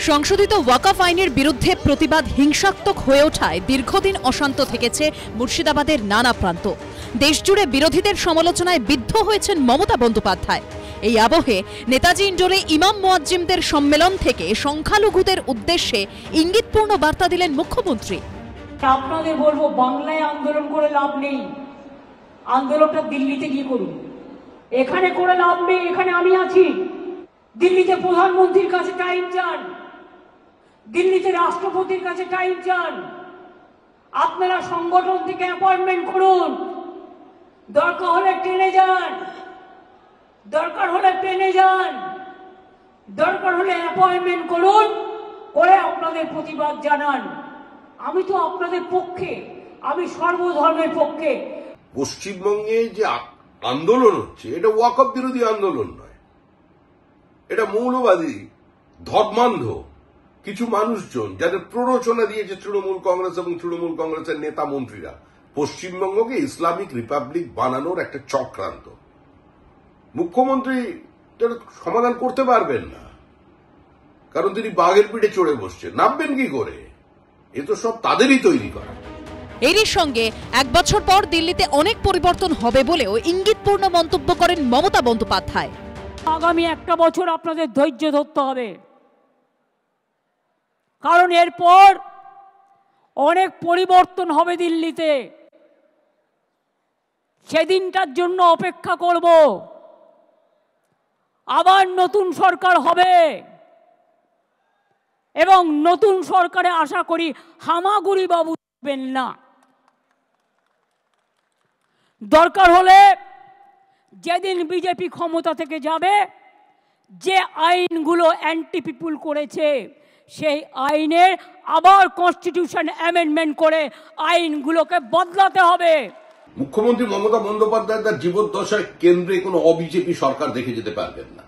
সংশোধিত ওয়াকফ আইনের বিরুদ্ধে প্রতিবাদ হিংসাত্মক হয়ে ওঠায় দীর্ঘদিন অশান্ত থেকেছে মুর্শিদাবাদের নানা প্রান্ত। দেশজুড়ে বিরোধীদের সমালোচনায় বিদ্ধ হয়েছেন মমতা বন্দ্যোপাধ্যায়। এই আবহে নেতাজি ইন্ডোরে ইমাম মুয়াজ্জিমদের সম্মেলন থেকে সংখ্যালঘুদের উদ্দেশ্যে ইঙ্গিতপূর্ণ বার্তা দিলেন মুখ্যমন্ত্রী। আপনাদের বলবো, বাংলায় আন্দোলন করে লাভ নেই, আন্দোলনটা দিল্লিতে গিয়ে করুন। এখানে করে লাভ নেই, এখানে আমি আছি। দিল্লিতে প্রধানমন্ত্রীর কাছে টাইম চান, দিল্লিতে রাষ্ট্রপতির কাছে টাইম চান। আপনারা সংগঠন থেকে অ্যাপয়েন্টমেন্ট করুন, দরকার হলে ট্রেনে যান, দরকার হলে ট্রেনে যান, দরকার হলে অ্যাপয়েন্টমেন্ট করুন, করে আপনাদের প্রতিবাদ জানান। আমি তো আপনাদের পক্ষে, আমি সর্বধর্মের পক্ষে। পশ্চিমবঙ্গে যে আন্দোলন হচ্ছে এটা ওয়াকফ বিরোধী আন্দোলন নয়, এটা মৌলবাদী ধর্মান্ধ কিছু মানুষজন যাদের প্ররোচনা দিয়েছে তৃণমূল কংগ্রেস এবং তৃণমূল কংগ্রেসের নেতা মন্ত্রীরা পশ্চিমবঙ্গকে ইসলামিক রিপাবলিক বানানোর একটা চক্রান্ত। মুখ্যমন্ত্রী সমাধান করতে পারবেন না, কারণ তিনি বাঘের পিঠে চড়ে বসছেন, নামবেন কি করে? এ তো সব তাদেরই তৈরি করা। এরই সঙ্গে 1 বছর পর দিল্লিতে অনেক পরিবর্তন হবে বলেও ইঙ্গিতপূর্ণ মন্তব্য করেন মমতা বন্দ্যোপাধ্যায়। আগামী 1 বছর আপনাদের ধৈর্য ধরতে হবে, কারণ এরপর অনেক পরিবর্তন হবে দিল্লিতে। সেদিনটার জন্য অপেক্ষা করব। আবার নতুন সরকার হবে এবং নতুন সরকারে আশা করি হামাগুড়ি বাবু থাকবেন না। দরকার হলে যেদিন বিজেপি ক্ষমতা থেকে যাবে, যে আইনগুলো অ্যান্টি পিপুল করেছে সেই আইনের আবার কনস্টিটিউশন অ্যামেন্ডমেন্ট করে আইনগুলোকে বদলাতে হবে। মুখ্যমন্ত্রী মমতা বন্দ্যোপাধ্যায় তার জীবদ্দশায় কেন্দ্রে কোনো অবিজেপি সরকার দেখে যেতে পারবেন না।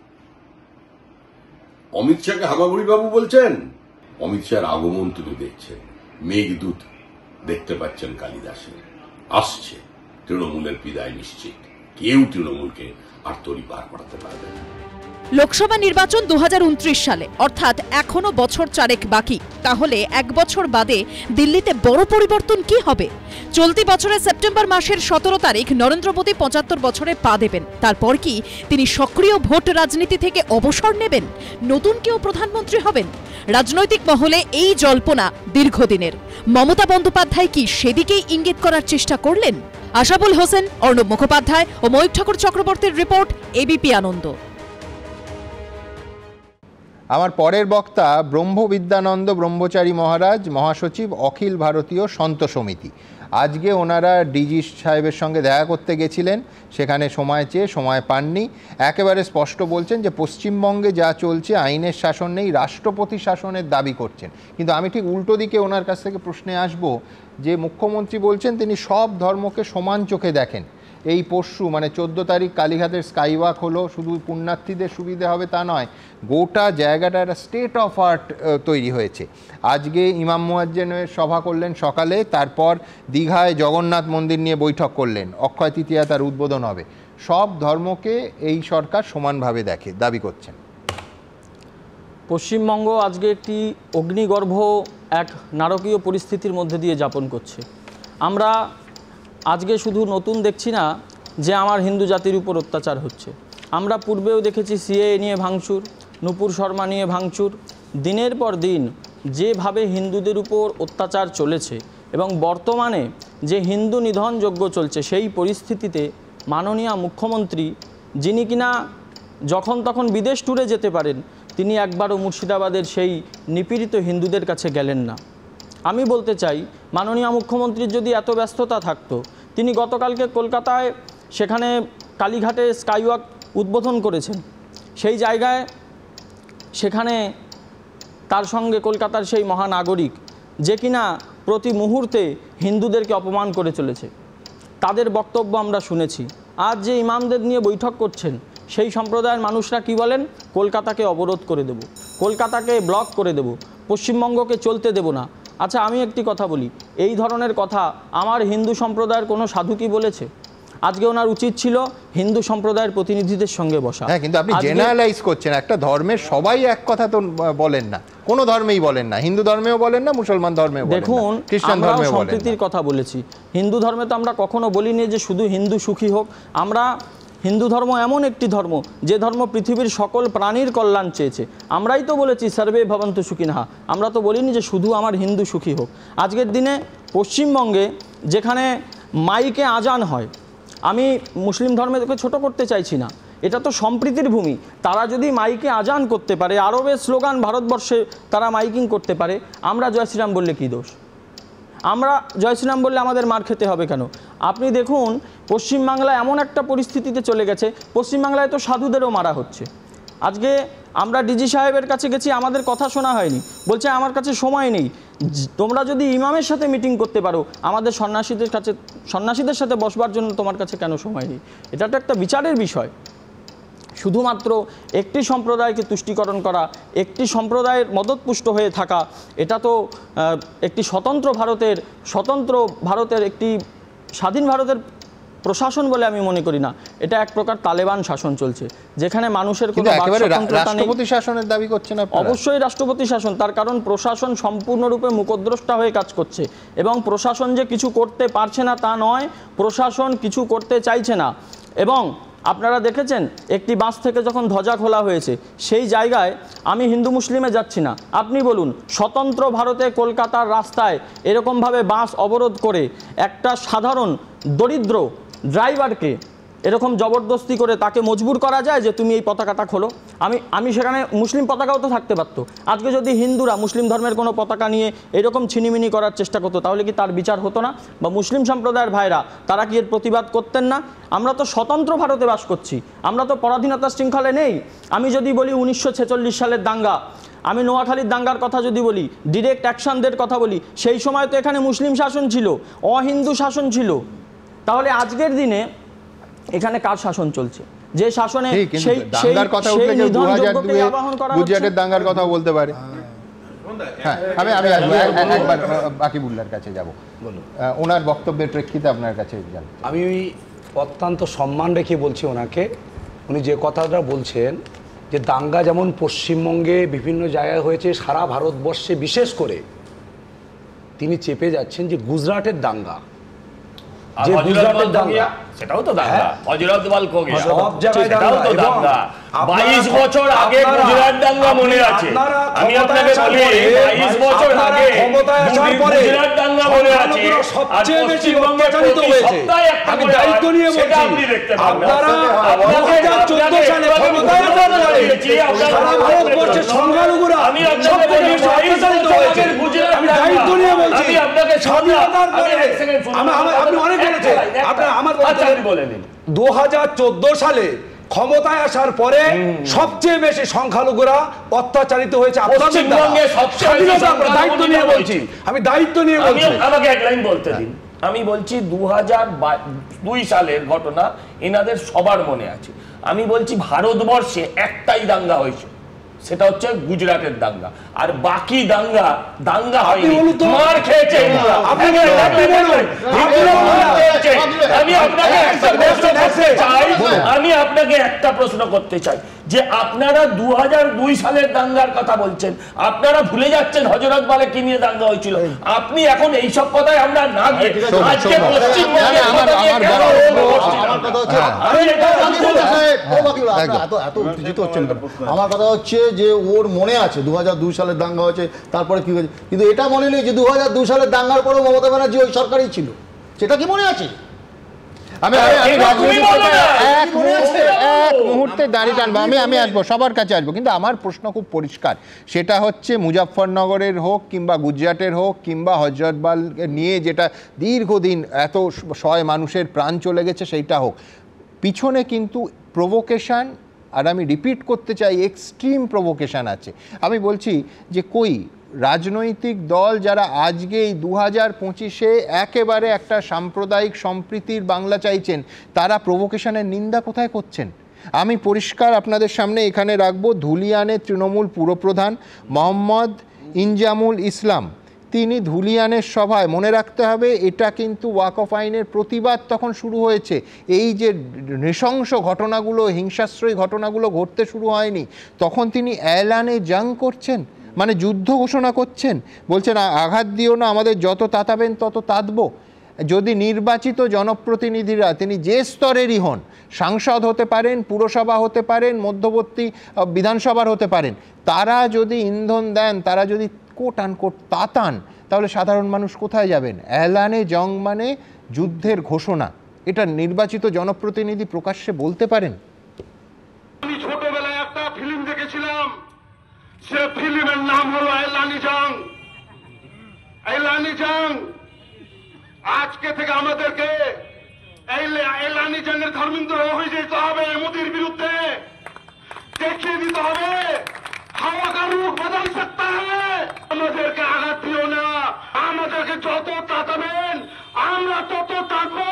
অমিত শাহকে হামাগুড়ি বাবু বলছেন, অমিত শাহের আগমন তিনি দেখছেন, মেঘদূত দেখতে পাচ্ছেন কালিদাসে আসছে। তৃণমূলের বিদায় নিশ্চিত, কেউ তৃণমূলকে আর তরি পার করাতে পারবে না। লোকসভা নির্বাচন 2029 সালে, অর্থাৎ এখনো বছর 4 বাকি। তাহলে 1 বছর বাদে দিল্লিতে বড় পরিবর্তন কি হবে? চলতি বছরের সেপ্টেম্বর মাসের 17 তারিখ নরেন্দ্র মোদী 75 বছরে পা দেবেন। তারপর কি তিনি সক্রিয় ভোট রাজনীতি থেকে অবসর নেবেন? নতুন কেউ প্রধানমন্ত্রী হবেন? রাজনৈতিক মহলে এই জল্পনা দীর্ঘদিনের। মমতা বন্দ্যোপাধ্যায় কি সেদিকেই ইঙ্গিত করার চেষ্টা করলেন? আশাবুল হোসেন, অর্ণব মুখোপাধ্যায় ও ময়ূখ ঠাকুর চক্রবর্তীর রিপোর্ট, এবিপি আনন্দ। আমার পরের বক্তা ব্রহ্মবিদ্যানন্দ ব্রহ্মচারী মহারাজ, মহাসচিব অখিল ভারতীয় সন্ত সমিতি। আজকে ওনারা ডিজি সাহেবের সঙ্গে দেখা করতে গেছিলেন, সেখানে সময় চেয়ে সময় পাননি। একেবারে স্পষ্ট বলছেন যে পশ্চিমবঙ্গে যা চলছে আইনের শাসন নেই, রাষ্ট্রপতি শাসনের দাবি করছেন। কিন্তু আমি ঠিক উল্টো দিকে ওনার কাছ থেকে প্রশ্নে আসব যে মুখ্যমন্ত্রী বলছেন তিনি সব ধর্মকে সমান চোখে দেখেন। এই পরশু মানে 14 তারিখ কালীঘাটের স্কাইওয়াক হলো, শুধু পুণ্যার্থীদের সুবিধে হবে তা নয়, গোটা জায়গাটা একটা স্টেট অফ আর্ট তৈরি হয়েছে। আজকে ইমাম মুয়াজ্জেনের সভা করলেন সকালে, তারপর দীঘায় জগন্নাথ মন্দির নিয়ে বৈঠক করলেন, অক্ষয় তৃতীয়া তার উদ্বোধন হবে। সব ধর্মকে এই সরকার সমানভাবে দেখে দাবি করছেন। পশ্চিমবঙ্গ আজকে একটি অগ্নিগর্ভ এক নারকীয় পরিস্থিতির মধ্যে দিয়ে যাপন করছে। আমরা আজকে শুধু নতুন দেখছি না যে আমার হিন্দু জাতির উপর অত্যাচার হচ্ছে, আমরা পূর্বেও দেখেছি সিএএ নিয়ে ভাঙচুর, নূপুর শর্মা নিয়ে ভাঙচুর। দিনের পর দিন যেভাবে হিন্দুদের উপর অত্যাচার চলেছে এবং বর্তমানে যে হিন্দু নিধন যজ্ঞ চলছে, সেই পরিস্থিতিতে মাননীয় মুখ্যমন্ত্রী, যিনি কিনা যখন তখন বিদেশ ট্যুরে যেতে পারেন, তিনি একবারও মুর্শিদাবাদের সেই নিপীড়িত হিন্দুদের কাছে গেলেন না। আমি বলতে চাই, মাননীয় মুখ্যমন্ত্রীর যদি এত ব্যস্ততা থাকতো, তিনি গতকালকে কলকাতায় সেখানে কালীঘাটে স্কাইওয়াক উদ্বোধন করেছেন। সেই জায়গায় সেখানে তার সঙ্গে কলকাতার সেই মহানাগরিক যে কিনা প্রতি মুহূর্তে হিন্দুদেরকে অপমান করে চলেছে, তাদের বক্তব্য আমরা শুনেছি। আজ যে ইমামদের নিয়ে বৈঠক করছেন, সেই সম্প্রদায়ের মানুষরা কি বলেন? কলকাতাকে অবরোধ করে দেব, কলকাতাকে ব্লক করে দেব, পশ্চিমবঙ্গকে চলতে দেব না। আচ্ছা, আমি একটি কথা বলি, এই ধরনের কথা আমার হিন্দু সম্প্রদায়ের কোনো সাধু কি বলেছে? আজকে ওনার উচিত ছিল হিন্দু সম্প্রদায়ের প্রতিনিধিদের সঙ্গে বসা। হ্যাঁ, কিন্তু আপনি জেনারেলাইজ করছেন, একটা ধর্মের সবাই এক কথা তো বলেন না, কোনো ধর্মেই বলেন না, হিন্দু ধর্মেও বলেন না, মুসলমান ধর্মেও বলেন না, দেখুন খ্রিস্টান ধর্মেও বলেন না। সম্প্রীতির কথা বলেছি, হিন্দু ধর্মে তো আমরা কখনো বলিনি যে শুধু হিন্দু সুখী হোক। আমরা হিন্দু ধর্ম এমন একটি ধর্ম যে ধর্ম পৃথিবীর সকল প্রাণীর কল্যাণ চেয়েছে। আমরাই তো বলেছি সর্বে ভবন্তু সুখিনঃ, আমরা তো বলিনি যে শুধু আমার হিন্দু সুখী হোক। আজকের দিনে পশ্চিমবঙ্গে যেখানে মাইকে আজান হয়, আমি মুসলিম ধর্মকে ছোট করতে চাইছি না, এটা তো সম্প্রীতির ভূমি। তারা যদি মাইকে আজান করতে পারে, আরবের স্লোগান ভারতবর্ষে তারা মাইকিং করতে পারে, আমরা জয় শ্রীরাম বললে কী দোষ? আমরা জয় শ্রীরাম বললে আমাদের মার খেতে হবে কেন? আপনি দেখুন পশ্চিমবাংলা এমন একটা পরিস্থিতিতে চলে গেছে, পশ্চিমবাংলায় তো সাধুদেরও মারা হচ্ছে। আজকে আমরা ডিজি সাহেবের কাছে গেছি, আমাদের কথা শোনা হয়নি, বলছে আমার কাছে সময় নেই। তোমরা যদি ইমামের সাথে মিটিং করতে পারো, আমাদের সন্ন্যাসীদের সাথে বসবার জন্য তোমার কাছে কেন সময় নেই? এটা তো একটা বিচারের বিষয়। শুধুমাত্র একটি সম্প্রদায়কে তুষ্টিকরণ করা, একটি সম্প্রদায়ের মদতপুষ্ট হয়ে থাকা, এটা তো একটি স্বতন্ত্র ভারতের একটি স্বাধীন ভারতের প্রশাসন বলে আমি মনে করি না। এটা এক প্রকার তালেবান শাসন চলছে, যেখানে মানুষের কোনো রাষ্ট্রপতি শাসনের দাবি করছেন আপনারা? অবশ্যই রাষ্ট্রপতি শাসন, তার কারণ প্রশাসন সম্পূর্ণরূপে মুখদ্রষ্টা হয়ে কাজ করছে। এবং প্রশাসন যে কিছু করতে পারছে না তা নয়, প্রশাসন কিছু করতে চাইছে না। এবং আপনারা দেখেছেন একটি বাস থেকে যখন ধ্বজা খোলা হয়েছে, সেই জায়গায় আমি হিন্দু মুসলিমে যাচ্ছি না, আপনি বলুন স্বতন্ত্র ভারতে কলকাতার রাস্তায় এরকমভাবে বাস অবরোধ করে একটা সাধারণ দরিদ্র ড্রাইভারকে এরকম জবরদস্তি করে তাকে মজবুর করা যায় যে তুমি এই পতাকাটা খোলো? আমি সেখানে মুসলিম পতাকাও তো থাকতে পারতো। আজকে যদি হিন্দুরা মুসলিম ধর্মের কোনো পতাকা নিয়ে এরকম ছিনিমিনি করার চেষ্টা করতো, তাহলে কি তার বিচার হতো না? বা মুসলিম সম্প্রদায়ের ভাইরা তারা কি এর প্রতিবাদ করতেন না? আমরা তো স্বতন্ত্র ভারতে বাস করছি, আমরা তো পরাধীনতার শৃঙ্খলে নেই। আমি যদি বলি 1946 সালের দাঙ্গা, আমি নোয়াখালীর দাঙ্গার কথা যদি বলি, ডিরেক্ট অ্যাকশনদের কথা বলি, সেই সময় তো এখানে মুসলিম শাসন ছিল, অহিন্দু শাসন ছিল। তাহলে আজকের দিনে এখানে কার শাসন চলছে? যে শাসনে দাঙ্গার কথা উঠলে যে 2002 গুজরাটের দাঙ্গার কথা বলতে পারে। হ্যাঁ, আমি একবার বাকিবুল্লাহর কাছে যাব, ওনার বক্তব্যের প্রেক্ষিতে আপনার কাছে যান। আমি অত্যন্ত সম্মান রেখে বলছি ওনাকে, উনি যে কথাটা বলছেন যে দাঙ্গা যেমন পশ্চিমবঙ্গে বিভিন্ন জায়গায় হয়েছে, সারা ভারতবর্ষে বিশেষ করে তিনি চেপে যাচ্ছেন যে গুজরাটের দাঙ্গা, যে গুজরাটের দাঙ্গা সেটাও তো দাঙ্গা, হযরতবাল কো গিয়া সব জায়গায় সেটাও তো দাঙ্গা। 22 বছর আগে গুজরাট দাঙ্গা মনে আছে, আমি আপনাকে বলি 22 বছর আগে ক্ষমতায় আসার পরে গুজরাট দাঙ্গা মনে আছে, সবচেয়ে বেশি অত্যাচারিত হয়েছে। আমি দায়িত্ব নিয়ে বলছি, আপনারা 2014 সালে ক্ষমতায় আসার পরে সারা ভারতবর্ষের সংখ্যালঘুরা সবচেয়ে বেশি অত্যাচারিত হয়েছে। আমি দায়িত্ব নিয়ে বলছি, আমি আপনাকে স্বাধীনতার পরে আপনি অনেক বলেছেন, আপনারা আমার কথা বলে নিন। 2014 সালে ক্ষমতায় আসার পরে সবচেয়ে বেশি সংখ্যালঘুরা অত্যাচারিত হয়েছে। দায়িত্ব নিয়ে বলছি, আমি দায়িত্ব নিয়ে বলছি, আমাকে এক লাইন বলতে দিন। আমি বলছি 2002 সালের ঘটনা এনাদের সবার মনে আছে। আমি বলছি ভারতবর্ষে একটাই দাঙ্গা হয়েছে, সেটা হচ্ছে গুজরাটের দাঙ্গা, আর বাকি দাঙ্গা হয়নি। মার খেয়েছে, আমি আপনাকে একটা প্রশ্ন করতে চাই যে আপনারা 2002 সালের দাঙ্গার কথা বলছেন, আপনারা ভুলে যাচ্ছেন হযরত বালে কি নিয়ে দাঙ্গা হয়েছিল। আপনি এখন এই সব কথায় আমরা না গিয়ে আজকে পশ্চিমবঙ্গের কথা নিয়ে কেন আমার কথা হচ্ছে যে ওর মনে আছে 2002 সালের দাঙ্গা হয়েছে, তারপরে কি হয়েছে, কিন্তু এটা মনে নেই যে 2002 সালের দাঙ্গার পরেও মমতা ব্যানার্জি ওই সরকারই ছিল, সেটা কি মনে আছে? আমি এক মুহূর্তে দাঁড়িয়ে টানবো, আমি আসবো, সবার কাছে আসবো, কিন্তু আমার প্রশ্ন খুব পরিষ্কার, সেটা হচ্ছে মুজাফফরনগরের হোক কিংবা গুজরাটের হোক কিংবা হযরতবাল নিয়ে যেটা দীর্ঘদিন এত শয় মানুষের প্রাণ চলে গেছে সেইটা হোক, পিছনে কিন্তু প্রভোকেশন, আর আমি রিপিট করতে চাই এক্সট্রিম প্রভোকেশন আছে। আমি বলছি যে কই রাজনৈতিক দল যারা আজকে এই 2025-এ একেবারে একটা সাম্প্রদায়িক সম্প্রীতির বাংলা চাইছেন, তারা প্রভোকেশনের নিন্দা কোথায় করছেন? আমি পরিষ্কার আপনাদের সামনে এখানে রাখবো, ধুলিয়ানের তৃণমূল পুরপ্রধান মোহাম্মদ ইনজামুল ইসলাম, তিনি ধুলিয়ানের সভায়, মনে রাখতে হবে এটা কিন্তু ওয়াকফ আইনের প্রতিবাদ তখন শুরু হয়েছে, এই যে নৃশংস ঘটনাগুলো, হিংসাশ্রয়ী ঘটনাগুলো ঘটতে শুরু হয়নি, তখন তিনি এলানে জাং করছেন, মানে যুদ্ধ ঘোষণা করছেন, বলছেন আঘাত দিও না, আমাদের যত তাতাবেন তত তাতবো। যদি নির্বাচিত জনপ্রতিনিধিরা, তিনি যে স্তরেরই হন, সাংসদ হতে পারেন, পুরসভা হতে পারেন, মধ্যবর্তী বিধানসভার হতে পারেন, তারা যদি ইন্ধন দেন, তারা যদি কোট আনকোট তাতান, তাহলে সাধারণ মানুষ কোথায় যাবেন? এলানে জং মানে যুদ্ধের ঘোষণা, এটা নির্বাচিত জনপ্রতিনিধি প্রকাশ্যে বলতে পারেন? আমি ছোটবেলায় একটা ফিল্ম দেখেছিলাম, সে ফিল্মের নাম হলো এলানি জং। এলানি জং আজকে থেকে আমাদেরকে এলানি জঙ্গের ধর্মেন্দ্র হয়ে যেতে হবে, মোদির বিরুদ্ধে দেখিয়ে দিতে হবে হাওয়া কা রুখ বদল সকতা হ্যায়। আমাদেরকে আঘাত দিও না, আমাদেরকে যত তাতাবেন আমরা তত তাকবো।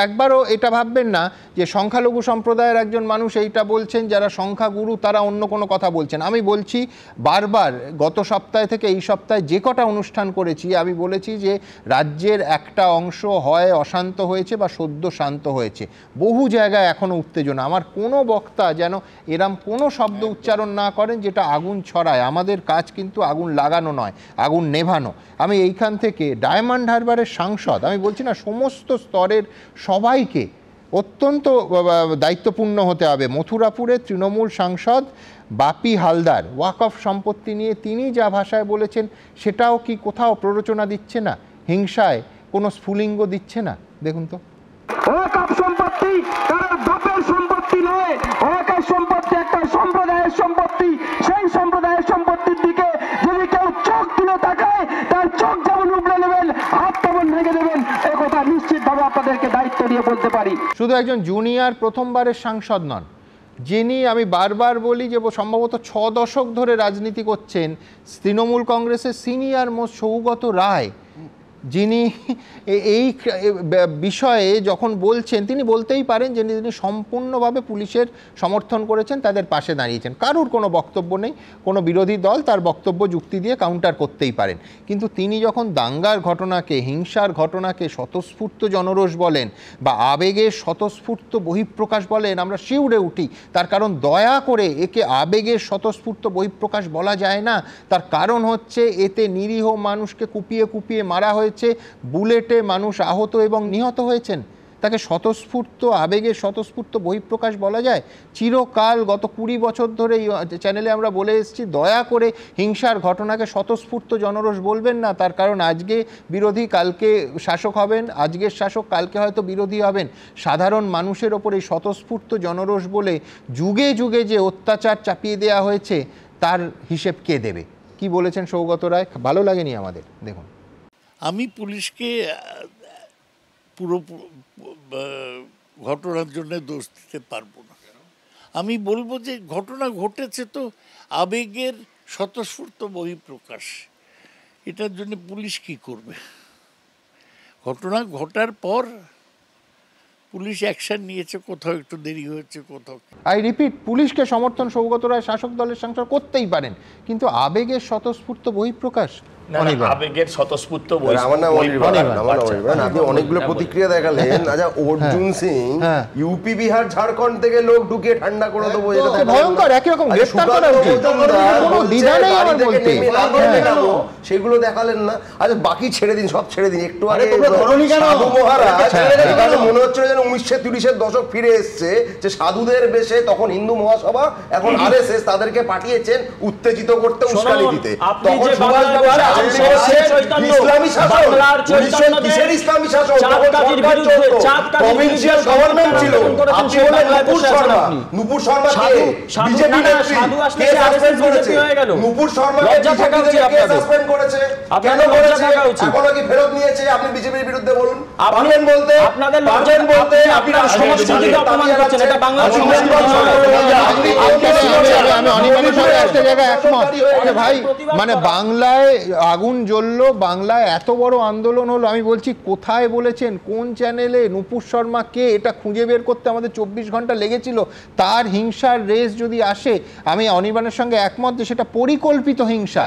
একবারও এটা ভাববেন না যে সংখ্যালঘু সম্প্রদায়ের একজন মানুষ এইটা বলছেন, যারা সংখ্যাগুরু তারা অন্য কোনো কথা বলছেন। আমি বলছি বারবার, গত সপ্তাহে থেকে এই সপ্তাহে যে কটা অনুষ্ঠান করেছি আমি বলেছি যে রাজ্যের একটা অংশ হয় অশান্ত হয়েছে বা সদ্য শান্ত হয়েছে, বহু জায়গায় এখনও উত্তেজনা। আমার কোনো বক্তা যেন এরম কোনো শব্দ উচ্চারণ না করেন যেটা আগুন ছড়ায়। আমাদের কাজ কিন্তু আগুন লাগানো নয়, আগুন নেভানো। আমি এইখান থেকে ডায়মন্ড হারবারের সাংসদ, আমি বলছি না সমস্ত স্তরের সবাইকে অত্যন্ত দায়িত্বপূর্ণ হতে হবে। মথুরাপুরের তৃণমূল সাংসদ বাপি হালদার ওয়াকফ সম্পত্তি নিয়ে তিনি যা ভাষায় বলেছেন সেটাও কি কোথাও প্ররোচনা দিচ্ছে না, হিংসায় কোনো স্ফুলিঙ্গ দিচ্ছে না? দেখুন তো। ওয়াকফ সম্পত্তি কারোর বাপের সম্পত্তি নয়, ওয়াকফ সম্পত্তি একটা সম্প্রদায়ের সম্পত্তি। সেই সম্প্রদায়ের সম্পত্তির দিকে যদি কেউ চোখ তুলে তাকায় তার চোখ যেমন উগড়ে নেবেন, হাত তেমন ভেঙে দেবেন, একথা নিশ্চিতভাবে আপনাদেরকে দায়িত্ব দিয়ে বলতে পারি। শুধু একজন জুনিয়র প্রথমবারের সাংসদ নন, যিনি আমি বারবার বলি যে সম্ভবত 6 দশক ধরে রাজনীতি করছেন, তৃণমূল কংগ্রেসের সিনিয়র মোস্ট সৌগত রায়, যিনি এই বিষয়ে যখন বলছেন তিনি বলতেই পারেন যে তিনি সম্পূর্ণভাবে পুলিশের সমর্থন করেছেন, তাদের পাশে দাঁড়িয়েছেন। কারুর কোনো বক্তব্য নেই, কোনো বিরোধী দল তার বক্তব্য যুক্তি দিয়ে কাউন্টার করতেই পারেন। কিন্তু তিনি যখন দাঙ্গার ঘটনাকে, হিংসার ঘটনাকে স্বতঃস্ফূর্ত জনরোষ বলেন বা আবেগের স্বতঃস্ফূর্ত বহিঃপ্রকাশ বলেন, আমরা শিউরে উঠি। তার কারণ দয়া করে একে আবেগের স্বতঃস্ফূর্ত বহিঃপ্রকাশ বলা যায় না। তার কারণ হচ্ছে এতে নিরীহ মানুষকে কুপিয়ে কুপিয়ে মারা হয়েছে, বুলেটে মানুষ আহত এবং নিহত হয়েছেন। তাকে স্বতঃস্ফূর্ত আবেগের স্বতঃস্ফূর্ত বহিঃপ্রকাশ বলা যায়? চিরকাল গত 20 বছর ধরে এই চ্যানেলে আমরা বলে এসেছি, দয়া করে হিংসার ঘটনাকে স্বতঃস্ফূর্ত জনরোষ বলবেন না। তার কারণ আজকে বিরোধী কালকে শাসক হবেন, আজকের শাসক কালকে হয়তো বিরোধী হবেন। সাধারণ মানুষের ওপর এই স্বতঃস্ফূর্ত জনরোষ বলে যুগে যুগে যে অত্যাচার চাপিয়ে দেওয়া হয়েছে তার হিসেব কে দেবে? কি বলেছেন সৌগত রায়, ভালো লাগেনি আমাদের। দেখুন, আমি পুলিশকে পুরো ঘটনার জন্য দোষ দিতে পারবো না। আমি বলবো যে ঘটনা ঘটেছে তো আবেগের স্বতঃস্ফূর্ত বহিঃপ্রকাশ, এটার জন্য পুলিশ কি করবে? ঘটনা ঘটার পর পুলিশ অ্যাকশন নিয়েছে, কোথাও একটু দেরি হয়েছে, কোথাও। আই রিপিট, পুলিশকে সমর্থন সৌগত রায় শাসক দলের সাংসদ করতেই পারেন, কিন্তু আবেগের স্বতঃস্ফূর্ত বহিঃপ্রকাশ আবেগের স্বতঃস্ফূর্ত আপনি অনেকগুলো প্রতিক্রিয়া দেখালেন। আচ্ছা, অর্জুন সিং ইউপি বিহার ঝাড়খণ্ড থেকে লোক ঢুকিয়ে ঠান্ডা করে দেবো, ভয়ঙ্কর একই রকম সেগুলো দেখালেন না। আচ্ছা, বাকি ছেড়ে দিন, সব ছেড়ে দিন। একটু আগে সাধু মহারাজ মনে হচ্ছে যেন 1930-এর দশক ফিরে এসছে, যে সাধুদের বেশে তখন হিন্দু মহাসভা, এখন আরএসএস তাদেরকে পাঠিয়েছেন উত্তেজিত করতে, উস্কানি দিতে। তখন ইসলামী শাসন, ইসলামী শাসন প্রভিন্সিয়াল গভর্নমেন্ট ছিল। আপনি বলেন নুপুর শর্মা বিজেপি নেত্রী, কে সাসপেন্ড করেছে? নুপুর শর্মাকে কে সাসপেন্ড করেছে? কেন করেছে? এখনো কি ফেরত নিয়েছে? আপনি বিজেপির বিরুদ্ধে বলুন, পারবেন বলতে, পারবেন বলতে। আপনারা সংস্কৃতিকে অপমান করছেন, এটা বাংলাদেশ। আমি অনিমানের সাথে একটা জায়গায় একমত ভাই, মানে বাংলায় আগুন জ্বললো, বাংলায় এত বড় আন্দোলন হলো। আমি বলছি কোথায় বলেছেন, কোন চ্যানেলে, নুপুর শর্মা কে, এটা খুঁজে বের করতে আমাদের 24 ঘন্টা লেগেছিল। তার হিংসার রেস যদি আসে, আমি অনির্বাণের সঙ্গে একমত যে সেটা পরিকল্পিত হিংসা,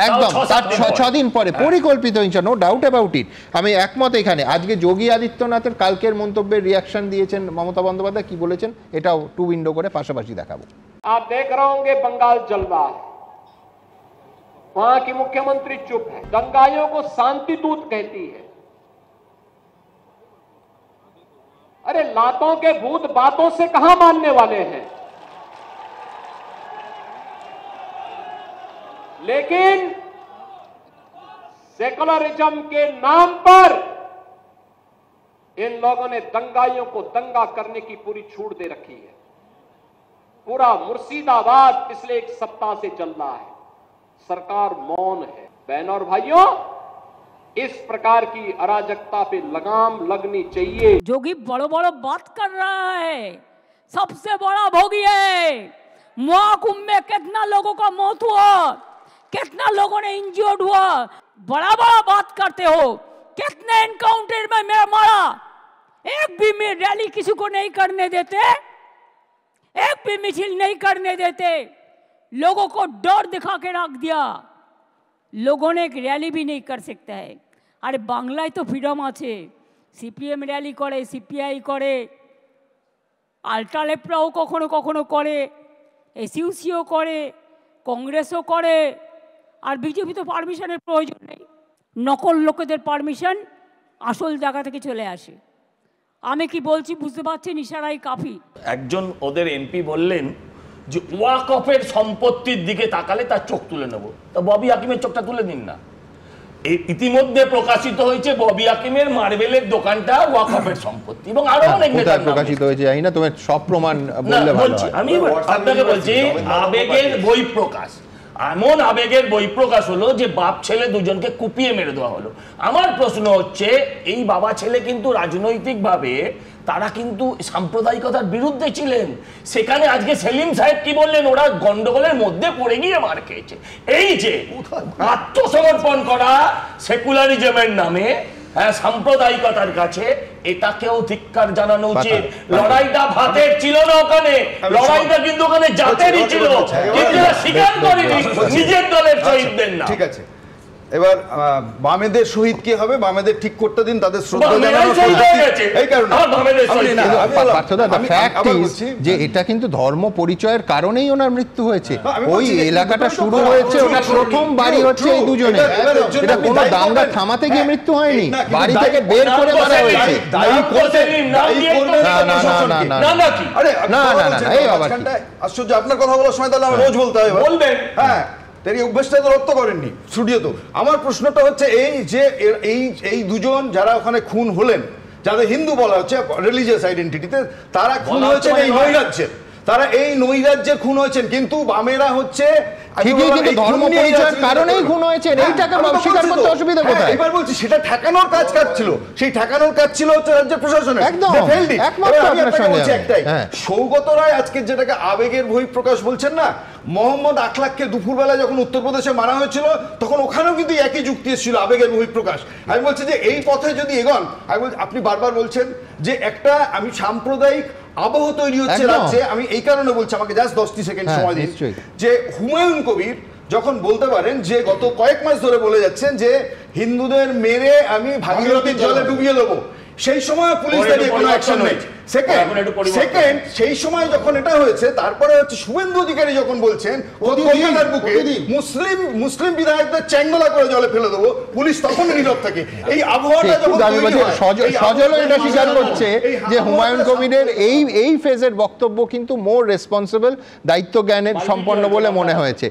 একদম তার 6 দিন পরে পরিকল্পিত হিংসা, নো ডাউট অ্যাবাউট ইট। আমি একমত এখানে। আজকে যোগী আদিত্যনাথের কালকের মন্তব্যের রিয়াকশন দিয়েছেন মমতা বন্দ্যোপাধ্যায়, কি বলেছেন এটাও 2 উইন্ডো করে পাশাপাশি দেখাবো। आप देख रहे होंगे बंगाल जल रहा है, वहां की मुख्यमंत्री चुप है, दंगाइयों को शांति दूत कहती है। अरे लातों के भूत बातों से कहां मानने वाले हैं? लेकिन सेकुलरिज्म के नाम पर इन लोगों ने दंगाइयों को दंगा करने की पूरी छूट दे रखी है। पूरा मुर्शिदाबाद पिछले 1 सप्ताह से चल रहा है, सरकार मौन है। बहनों और भाइयों, इस प्रकार की अराजकता पे लगाम लगनी चाहिए। जोगी बड़ो बड़ो बात कर रहा है, सबसे बड़ा भोगी है। महाकुंभ में कितना लोगों का मौत हुआ, कितना लोगों ने इंजर्ड हुआ, बड़ा बड़ा बात करते हो। कितने एनकाउंटर में मेरा मारा, एक भी में रैली किसी को नहीं करने देते, एक भी मिছিল नहीं करने देते, लोगों को डर दिखा के रख दिया। लोगों ने एक रैली भी नहीं कर सकता है। अरे बांग्लाয় तो फ्रीडम আছে, সিপিএম র্যালি করে, সিপিআই করে, আলট্রালেফরাও কখনো কখনো করে, এসইউসিও করে, কংগ্রেসও করে, আর বিজেপি তো পারমিশনের প্রয়োজন নেই। নকল লোকেদের পারমিশন আসল জায়গা থেকে চলে আসে। আমি কি বলছি বুঝতে পারছেন, ইশারাই কাফি। একজন ওদের এমপি বললেন যে ওয়াকফের সম্পত্তির দিকে তাকালে তার চোখ তুলে নেব। তো ববি হাকিমের চোখটা তুলে দিন না। ইতিমধ্যে প্রকাশিত হয়েছে ববি হাকিমের মার্বেলের দোকানটা ওয়াকফের সম্পত্তি, এবং আরো অনেক নেতা প্রকাশিত হয়েছে। জানি না, তুমি সব প্রমাণ বললে ভালো হয়। আমি আপনাকে বলছি আবেগের বই প্রকাশ, এমন আবেগের বই প্রকাশ হলো যে বাপ ছেলে দুজনকে কুপিয়ে মেরে দেওয়া হলো। আমার প্রশ্ন হচ্ছে, এই বাবা ছেলে কিন্তু রাজনৈতিকভাবে তারা কিন্তু সাম্প্রদায়িকতার বিরুদ্ধে ছিলেন। সেখানে আজকে সেলিম সাহেব কি বললেন, ওরা গন্ডগোলের মধ্যে পড়ে গিয়ে মার খেয়েছে। এই যে আত্মসমর্পণ করা সেকুলারিজমের নামে সাম্প্রদায়িকতার কাছে, এটাকেও ধিক্কার জানানো উচিত। লড়াইটা ভাতের ছিল না ওখানে, লড়াইটা কিন্তু ওখানে জাতেরই ছিল, কিন্তু স্বীকার করেনি নিজের দলের শহীদদের না। ঠিক আছে, এবার বামেদের শহীদ কি হবে, বামেদের ঠিক করতে দিন, তাদের শ্রদ্ধা জানানোর এই কারণে যে এটা কিন্তু ধর্ম পরিচয়ের কারণেই ওনার মৃত্যু হয়েছে। ওই এলাকাটা শুরু হয়েছে, ওটা প্রথম বাড়ি হচ্ছে এই দুজনে। এটা কোনো দাঙ্গা থামাতে গিয়ে মৃত্যু হয়নি, বাড়ি থেকে বের করে মারা হয়েছে। আশ্চর্য, আপনার কথা বলার সময় তাহলে আমার রোজ বলতে হয়। বলবেন, হ্যাঁ, তার এই অভ্যাসটা তো রপ্ত করেননি স্টুডিও। তো আমার প্রশ্নটা হচ্ছে এই যে এই দুজন যারা ওখানে খুন হলেন, যাদের হিন্দু বলা হচ্ছে রিলিজিয়াস আইডেন্টিটিতে, তারা খুন হয়েছেন এই নৈরাজ্যের, তারা এই নৈরাজ্যে খুন হয়েছেন, কিন্তু বামেরা হচ্ছে ধর্ম পরিচয়ের কারণেই খুন হয়েছেন। এইটাকে স্বীকার করতে অসুবিধা কোথায়? এবার বলছি সেটা ঠেকানোর কাজ ছিল, সেই ঠেকানোর কাজ ছিল হচ্ছে রাজ্যের প্রশাসনের। একটাই, সৌগত রায় আজকে যেটাকে আবেগের বহিঃপ্রকাশ বলছেন না, মোহাম্মদ আখলাককে দুপুরবেলা যখন উত্তরপ্রদেশে মারা হয়েছিল, তখন ওখানেও কিন্তু একই যুক্তি এসেছিল, আবেগের বহিঃপ্রকাশ। আমি বলছি যে এই পথে যদি এগোন, আপনি বারবার বলছেন যে একটা আমি সাম্প্রদায়িক আবহ তৈরি হচ্ছে রাজ্যে। আমি এই কারণে বলছি, আমাকে জাস্ট 10 সেকেন্ড সময় দিন, যে হুমায়ুন কবির যখন বলতে পারেন যে গত কয়েক মাস ধরে বলে যাচ্ছেন যে হিন্দুদের মেরে আমি ভাগীরথীর জলে ডুবিয়ে দেবো, সেই সময় পুলিশ দাঁড়িয়ে কোনো অ্যাকশন নেই। সেকেন্ড, সেই সময় যখন এটা হয়েছে, তারপরে হচ্ছে শুভেন্দু অধিকারী যখন বলছেন কলকাতার বুকে মুসলিম বিধায়কদের চ্যাংদোলা করে জলে ফেলে দেবো, পুলিশ তখন নীরব থাকে। এই আবহাওয়াটা যখন সজল এটা স্বীকার করছে যে হুমায়ুন কবিরের এই ফেজের বক্তব্য কিন্তু মোর রেসপন্সিবল, দায়িত্ব জ্ঞানের সম্পন্ন বলে মনে হয়েছে।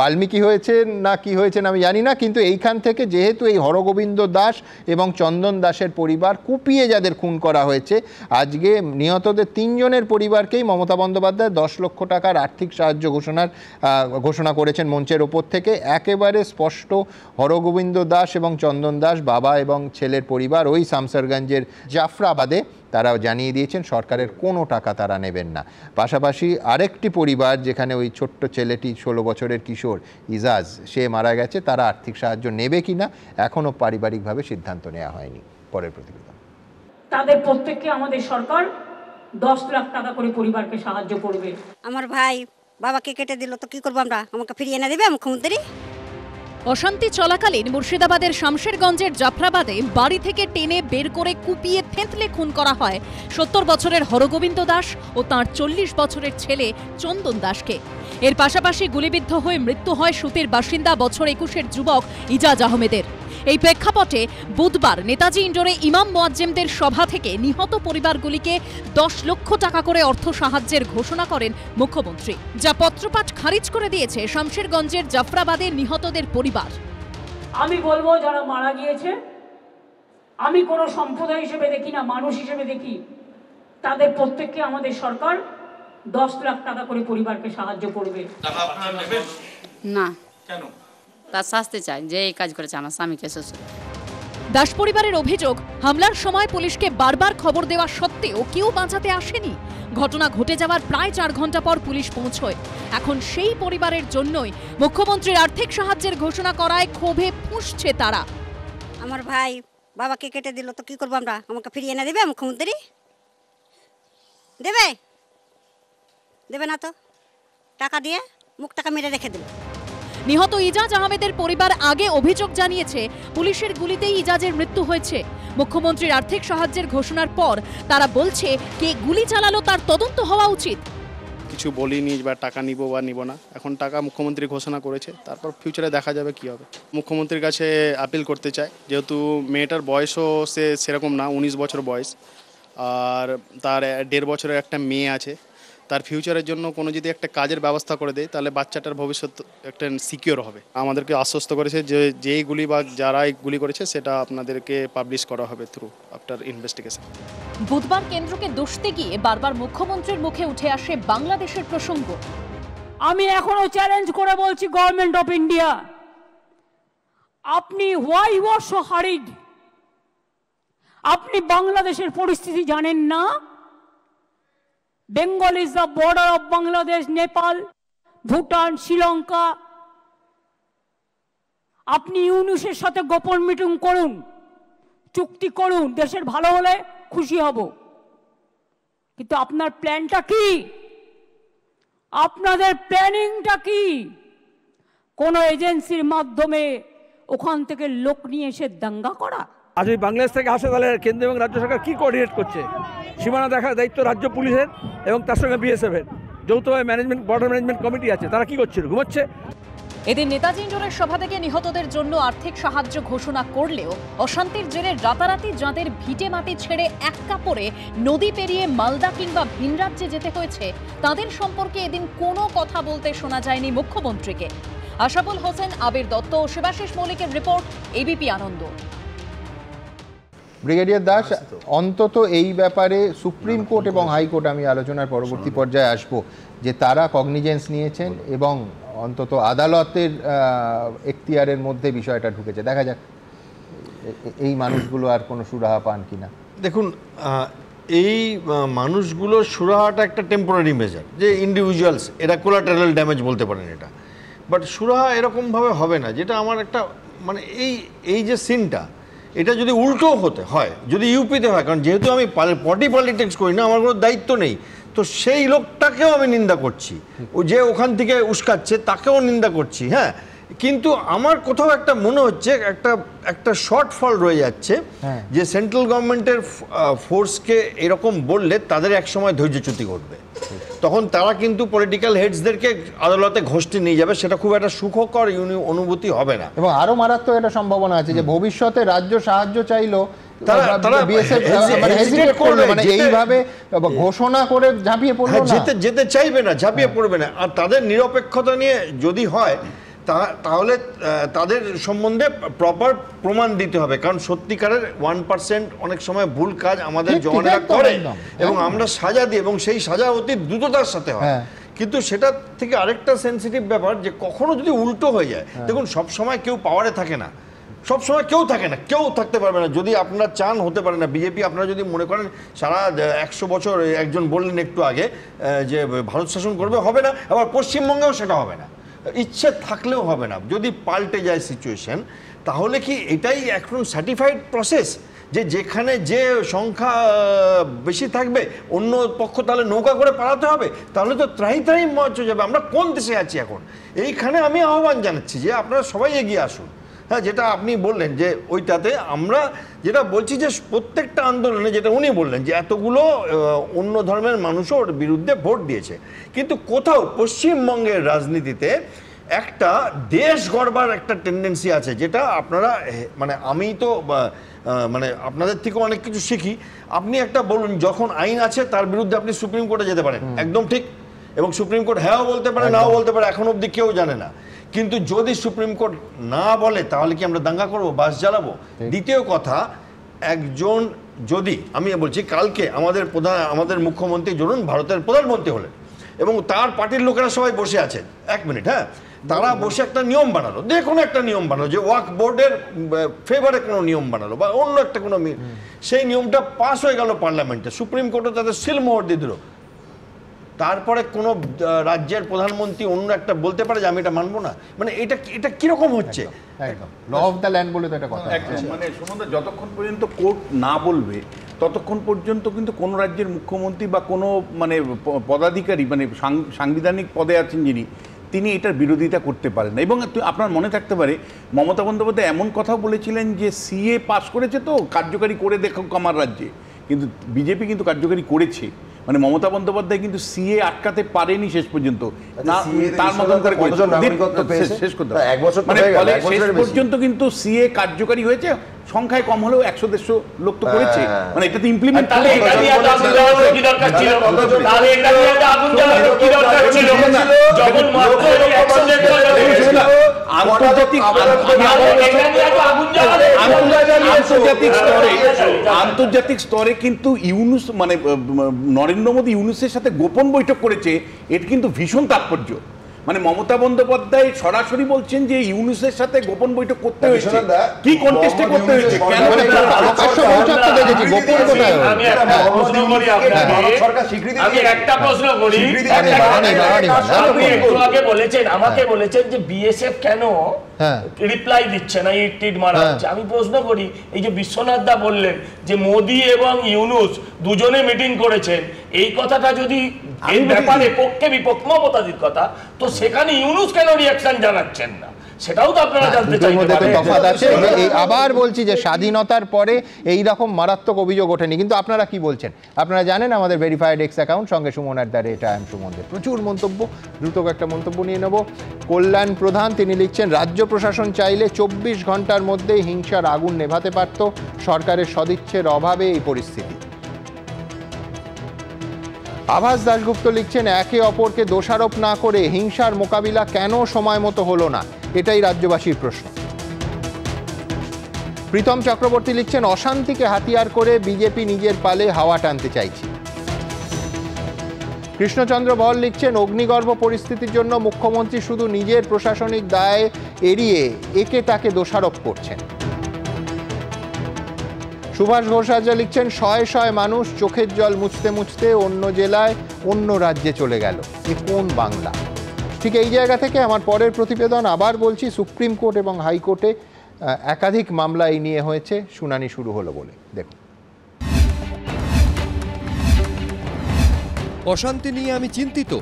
বাল্মীকি হয়েছে না কি হয়েছেন আমি জানি না, কিন্তু এইখান থেকে যেহেতু এই হরগোবিন্দ দাস এবং চন্দন দাসের পরিবার কুপিয়ে যাদের খুন করা হয়েছে, আজকে নিহতদের 3 জনের পরিবারকেই মমতা বন্দ্যোপাধ্যায় 10 লক্ষ টাকার আর্থিক সাহায্য ঘোষণা করেছেন মঞ্চের ওপর থেকে। একেবারে স্পষ্ট, হরগোবিন্দ দাস এবং চন্দন দাস বাবা এবং ছেলের পরিবার ওই শামসারগঞ্জের জাফরাবাদে তারাও জানিয়ে দিয়েছেন সরকারের কোনো টাকা তারা নেবেন না। পাশাপাশি আরেকটি পরিবার যেখানে ওই ছোট্ট ছেলেটি 16 বছরের কিশোর ইজাজ সে মারা গেছে, তারা আর্থিক সাহায্য নেবে কিনা এখনও পারিবারিকভাবে সিদ্ধান্ত নেওয়া হয়নি। পরের প্রতিবেদন। তাদের প্রত্যেককে আমাদের সরকার 10 লাখ টাকা করে পরিবারকে সাহায্য করবে। আমার ভাই বাবাকে কেটে দিল, তো কি করবো আমরা? আমাকে ফিরিয়ে এনে দেবে মুখ্যমন্ত্রী? অশান্তি চলাকালীন মুর্শিদাবাদের শামশেরগঞ্জের জাফরাবাদে বাড়ি থেকে টেনে বের করে কুপিয়ে থেঁতলে খুন করা হয় 70 বছরের হরগোবিন্দ দাস ও তাঁর 40 বছরের ছেলে চন্দন দাসকে। এর পাশাপাশি গুলিবিদ্ধ হয়ে মৃত্যু হয় সুতির বাসিন্দা বছর 21-এর যুবক ইজাজ আহমেদের। এই প্রেক্ষাপটে বুধবার নেতাজি ইন্ডোরে ইমাম মুয়াজ্জেমদের সভা থেকে নিহত পরিবারগুলিকে 10 লক্ষ টাকা করে অর্থ সাহায্যের ঘোষণা করেন মুখ্যমন্ত্রী, যা পত্রপাঠ খারিজ করে দিয়েছে শামশেরগঞ্জের জাফরাবাদে নিহতদের পরিবার। আমি বলবো, যারা মারা গিয়েছে আমি কোনো সম্প্রদায় হিসেবে দেখি না, মানুষ হিসেবে দেখি, তাদের প্রত্যেককে আমাদের সরকার 10 লাখ টাকা করে পরিবারকে সাহায্য করবে। না, কেন? তার শাস্তি চাই যে এই কাজ করেছে আমার স্বামীকে শ্বশুর। দাস পরিবারের অভিযোগ, হামলার সময় পুলিশকে বারবার খবর দেওয়া সত্ত্বেও কেউ বাঁচাতে আসেনি। ঘটনা ঘটে যাওয়ার প্রায় 4 ঘন্টা পর পুলিশ পৌঁছয়। এখন সেই পরিবারের জন্যই মুখ্যমন্ত্রীর আর্থিক সাহায্যের ঘোষণা করায় ক্ষোভে ফুঁসছে তারা। আমার ভাই বাবাকে কেটে দিল তো কি করবো আমরা, আমাকে ফিরিয়ে এনে দেবে মুখ্যমন্ত্রী? দেবে দেবে না তো, টাকা দিয়ে মুখটাকে মেরে রেখে দিল। নিহত ইজাজ আহমেদের পরিবার আগে অভিযোগ জানিয়েছে পুলিশের গুলিতেই ইজাজের মৃত্যু হয়েছে। মুখ্যমন্ত্রীর আর্থিক সাহায্যের ঘোষণার পর তারা বলছে কে গুলি চালালো তার তদন্ত হওয়া উচিত। কিছু বলিনি বা টাকা নিব বা নিব না, এখন টাকা মুখ্যমন্ত্রী ঘোষণা করেছে, তারপর ফিউচারে দেখা যাবে কি হবে। মুখ্যমন্ত্রীর কাছে আপিল করতে চাই, যেহেতু মেয়েটার বয়সও সেরকম না, 19 বছর বয়স, আর তার 1.5 বছরের একটা মেয়ে আছে। তার ফিউচারের জন্য কোনো যদি একটা কাজের ব্যবস্থা করে দেয় তাহলে বাচ্চাটার ভবিষ্যৎ একটা সিকিউর হবে। আমাদেরকে আশ্বস্ত করেছে যে যেই গুলি বা যারা গুলি করেছে সেটা আপনাদেরকে পাবলিশ করা হবে থ্রু আফটার ইনভেস্টিগেশন। বুধবার কেন্দ্রকে দোষতে গিয়ে বারবার মুখ্যমন্ত্রীর মুখে উঠে আসে বাংলাদেশের প্রসঙ্গ। আমি এখনো চ্যালেঞ্জ করে বলছি গভর্নমেন্ট অফ ইন্ডিয়া, আপনি why you are so hurried? আপনি বাংলাদেশের পরিস্থিতি জানেন না? Bengal is the border of Bangladesh, Nepal, Bhutan, Sri Lanka. আপনি ইউনুসের সাথে গোপন মিটিং করুন, চুক্তি করুন, দেশের ভালো হলে খুশি হব। কিন্তু আপনার প্ল্যানটা কি? আপনাদের প্ল্যানিংটা কি? কোন এজেন্সির মাধ্যমে ওখান থেকে লোক নিয়ে এসে দাঙ্গা করা? আর যদি বাংলাদেশ থেকে আসে তাহলে কেন্দ্র এবং রাজ্য সরকার কি কোঅর্ডিনেট করছে? সীমানা দেখার দায়িত্ব রাজ্য পুলিশের এবং তার সঙ্গে বিএসএফের যৌথভাবে ম্যানেজমেন্ট, বর্ডার ম্যানেজমেন্ট কমিটি আছে, তারা কি করছিল? ঘুমাচ্ছে। এদিন নেতাজি ইন্ডোরের সভা থেকে নিহতদের জন্য আর্থিক সাহায্য ঘোষণা করলেও অশান্তির জেরে রাতারাতি যাঁদের ভিটে মাটি ছেড়ে এক কাপড়ে নদী পেরিয়ে মালদা কিংবা ভিন রাজ্যে যেতে হয়েছে তাদের সম্পর্কে এদিন কোনো কথা বলতে শোনা যায়নি মুখ্যমন্ত্রীকে। আশাফুল হোসেন, আবির দত্ত ও শিবাশিস মৌলিকের রিপোর্ট, এবিপি আনন্দ। ব্রিগেডিয়ার দাস, অন্তত এই ব্যাপারে সুপ্রিম কোর্ট এবং হাইকোর্ট, আমি আলোচনার পরবর্তী পর্যায়ে আসব, যে তারা কগনিজেন্স নিয়েছেন এবং অন্তত আদালতের এখতিয়ারের মধ্যে বিষয়টা ঢুকেছে। দেখা যাক এই মানুষগুলো আর কোনো সুরাহা পান কিনা। দেখুন, এই মানুষগুলোর সুরাহাটা একটা টেম্পোরারি মেজার, যে ইন্ডিভিজুয়ালস এরা কোলাটারাল ড্যামেজ বলতে পারেন এটা, বাট সুরাহা এরকমভাবে হবে না। যেটা আমার একটা মানে এই যে সিনটা, এটা যদি উল্টো হতে হয়, যদি ইউপিতে হয়, কারণ যেহেতু আমি পার্টি পলিটিক্স করি না, আমার কোনো দায়িত্ব নেই, তো সেই লোকটাকেও আমি নিন্দা করছি, ও যে ওখান থেকে উস্কাচ্ছে তাকেও নিন্দা করছি। হ্যাঁ, কিন্তু আমার কোথাও একটা মনে হচ্ছে একটা শর্টফল রয়ে যাচ্ছে, যে সেন্ট্রাল গভর্নমেন্টের ফোর্সকে এরকম বললে তাদের একসময় ধৈর্যচ্যুতি ঘটবে, তখন তারা কিন্তু পলিটিক্যাল হেডসদেরকে আদালতে ঘষতে নিয়ে যাবে, সেটা খুব একটা সুখকর অনুভূতি হবে না। এবং আরো মারাত্মক একটা সম্ভাবনা আছে যে ভবিষ্যতে রাজ্য সাহায্য চাইলো এইভাবে ঘোষণা করে ঝাঁপিয়ে পড়বে, যেতে চাইবে না, ঝাঁপিয়ে পড়বে না। আর তাদের নিরপেক্ষতা নিয়ে যদি হয় তাহলে তাদের সম্বন্ধে প্রপার প্রমাণ দিতে হবে, কারণ সত্যিকারের 1% অনেক সময় ভুল কাজ আমাদের জওয়ানরা করে এবং আমরা সাজা দিই, এবং সেই সাজা অতি দ্রুততার সাথে হয়। কিন্তু সেটা থেকে আরেকটা সেন্সিটিভ ব্যাপার, যে কখনো যদি উল্টো হয়ে যায়, দেখুন সব সময় কেউ পাওয়ারে থাকে না, সব সময় কেউ থাকে না, কেউ থাকতে পারবে না। যদি আপনারা চান হতে পারে না। বিজেপি আপনারা যদি মনে করেন সারা 100 বছর, একজন বললেন একটু আগে যে ভারত শাসন করবে, হবে না। আবার পশ্চিমবঙ্গেও সেটা হবে না, ইচ্ছে থাকলেও হবে না। যদি পাল্টে যায় সিচুয়েশন, তাহলে কি এটাই এখন সার্টিফাইড প্রসেস, যে যেখানে যে সংখ্যা বেশি থাকবে অন্য পক্ষ তাহলে নৌকা করে পালাতে হবে? তাহলে তো ত্রাহি মর্চ যাবে। আমরা কোন দেশে আছি এখন? এইখানে আমি আহ্বান জানাচ্ছি যে আপনারা সবাই এগিয়ে আসুন। হ্যাঁ, যেটা আপনি বললেন যে ওইটাতে আমরা যেটা বলছি, যে প্রত্যেকটা আন্দোলনে, যেটা উনি বললেন যে এতগুলো অন্য ধর্মের মানুষও ওর বিরুদ্ধে ভোট দিয়েছে, কিন্তু কোথাও পশ্চিমবঙ্গের রাজনীতিতে একটা দেশ গড়বার একটা টেন্ডেন্সি আছে, যেটা আপনারা মানে আমি তো মানে আপনাদের থেকে অনেক কিছু শিখি। আপনি একটা বলুন, যখন আইন আছে তার বিরুদ্ধে আপনি সুপ্রিম কোর্টে যেতে পারেন, একদম ঠিক, এবং সুপ্রিম কোর্ট হ্যাঁও বলতে পারে, নাও বলতে পারে, এখন অবধি কেউ জানে না। কিন্তু যদি সুপ্রিম কোর্ট না বলে, তাহলে কি আমরা দাঙ্গা করবো, বাস জ্বালাবো? দ্বিতীয় কথা, একজন যদি, আমি বলছি, কালকে আমাদের মুখ্যমন্ত্রী ধরুন ভারতের প্রধানমন্ত্রী হলেন এবং তার পার্টির লোকেরা সবাই বসে আছেন, 1 মিনিট, হ্যাঁ, তারা বসে একটা নিয়ম বানালো, যে কোনো একটা নিয়ম বানালো, যে ওয়াকফ বোর্ডের ফেভারে কোনো নিয়ম বানালো বা অন্য একটা কোনো, সেই নিয়মটা পাস হয়ে গেল পার্লামেন্টে, সুপ্রিম কোর্টে তাদের সিলমোহর দিয়ে দিল। তারপরে কোনো রাজ্যের প্রধানমন্ত্রী অন্য একটা বলতে পারে যে আমি এটা মানবো না? মানে এটা কিরকম হচ্ছে? ল অফ দ্য ল্যান্ড বলে তো এটা কথা। মানে সুমনদা, যতক্ষণ পর্যন্ত কোর্ট না বলবে ততক্ষণ পর্যন্ত কিন্তু কোনো রাজ্যের মুখ্যমন্ত্রী বা কোনো মানে পদাধিকারী, মানে সাংবিধানিক পদে আছেন যিনি, তিনি এটার বিরোধিতা করতে পারেন না। এবং আপনার মনে থাকতে পারে মমতা বন্দ্যোপাধ্যায় এমন কথাও বলেছিলেন যে সিএ পাস করেছে তো কার্যকারী করে দেখো আমার রাজ্যে, কিন্তু বিজেপি কিন্তু কার্যকারী করেছে। মানে মমতা বন্দ্যোপাধ্যায় কিন্তু সিএ আটকাতে পারেনি শেষ পর্যন্ত, তার মতন করে শেষ করতে মানে ফলে শেষ পর্যন্ত কিন্তু সিএ কার্যকারী হয়েছে, সংখ্যায় কম হলেও 100-150 লোক তো করেছে, মানে এটা তো ইমপ্লিমেন্ট আন্তর্জাতিক স্তরে কিন্তু ইউনুস মানে নরেন্দ্র মোদী ইউনুসের সাথে গোপন বৈঠক করেছে, এটা কিন্তু ভীষণ তাৎপর্য। মানে মমতা বন্দ্যোপাধ্যায় সরাসরি বলছেন যে ইউনুসের সাথে গোপন বৈঠক করতে হয়েছে, কি কন্টেস্টে করতে হয়েছে, কেন আমি একটা প্রশ্ন করি। বলেছেন আমাকে বলেছেন যে বিএসএফ কেন রিপ্লাই দিচ্ছে না, ইট টিট মারা হচ্ছে। আমি প্রশ্ন করি, এই যে বিশ্বনাথ দা বললেন যে মোদি এবং ইউনুস দুজনে মিটিং করেছেন, এই কথাটা যদি এই ব্যাপারে পক্ষে বিপক্ষ মমতাদির কথা, তো সেখানে ইউনুস কেন রিঅ্যাকশন জানাচ্ছেন না, সেটাও তো আপনারা জানতে চাইছেন। আবার বলছি যে স্বাধীনতার পরে এই রকম মারাত্মক অভিযোগ ওঠেনি, কিন্তু আপনারা কি বলছেন? আপনারা জানেন আমাদের ভেরিফাইড এক্স অ্যাকাউন্ট, সঙ্গে সুমন@am সুমনদের প্রচুর মন্তব্য। দ্রুত একটা মন্তব্য নিয়ে নেব। কল্যাণ প্রধান তিনি লিখছেন, রাজ্য প্রশাসন চাইলে 24 ঘন্টার মধ্যে হিংসার আগুন নেভাতে পারত, সরকারের সদিচ্ছের অভাবে এই পরিস্থিতি। আভাস দাশগুপ্ত লিখছেন, একে অপরকে দোষারোপ না করে হিংসার মোকাবিলা কেন সময় মতো হলো না, এটাই রাজ্যবাসীর প্রশ্ন। প্রীতম চক্রবর্তী লিখছেন, অশান্তিকে হাতিয়ার করে বিজেপি নিজের পালে হাওয়া টানতে চাইছে। কৃষ্ণচন্দ্র বল লিখছেন, অগ্নিগর্ভ পরিস্থিতির জন্য মুখ্যমন্ত্রী শুধু নিজের প্রশাসনিক দায় এড়িয়ে একে তাকে দোষারোপ করছেন। সুভাষ ঘোষাচার্য লিখছেন, শয়ে শয়ে মানুষ চোখের জল মুছতে মুছতে অন্য জেলায় অন্য রাজ্যে চলে গেল, এ কোন বাংলা? ঠিক এই জায়গা থেকে আমার পরের প্রতিবেদন। আবার বলছি, সুপ্রিম কোর্ট এবং হাইকোর্টে একাধিক মামলা এই নিয়ে হয়েছে, শুনানি শুরু হলো বলে। দেখুন, অশান্তি নিয়ে আমি চিন্তিত।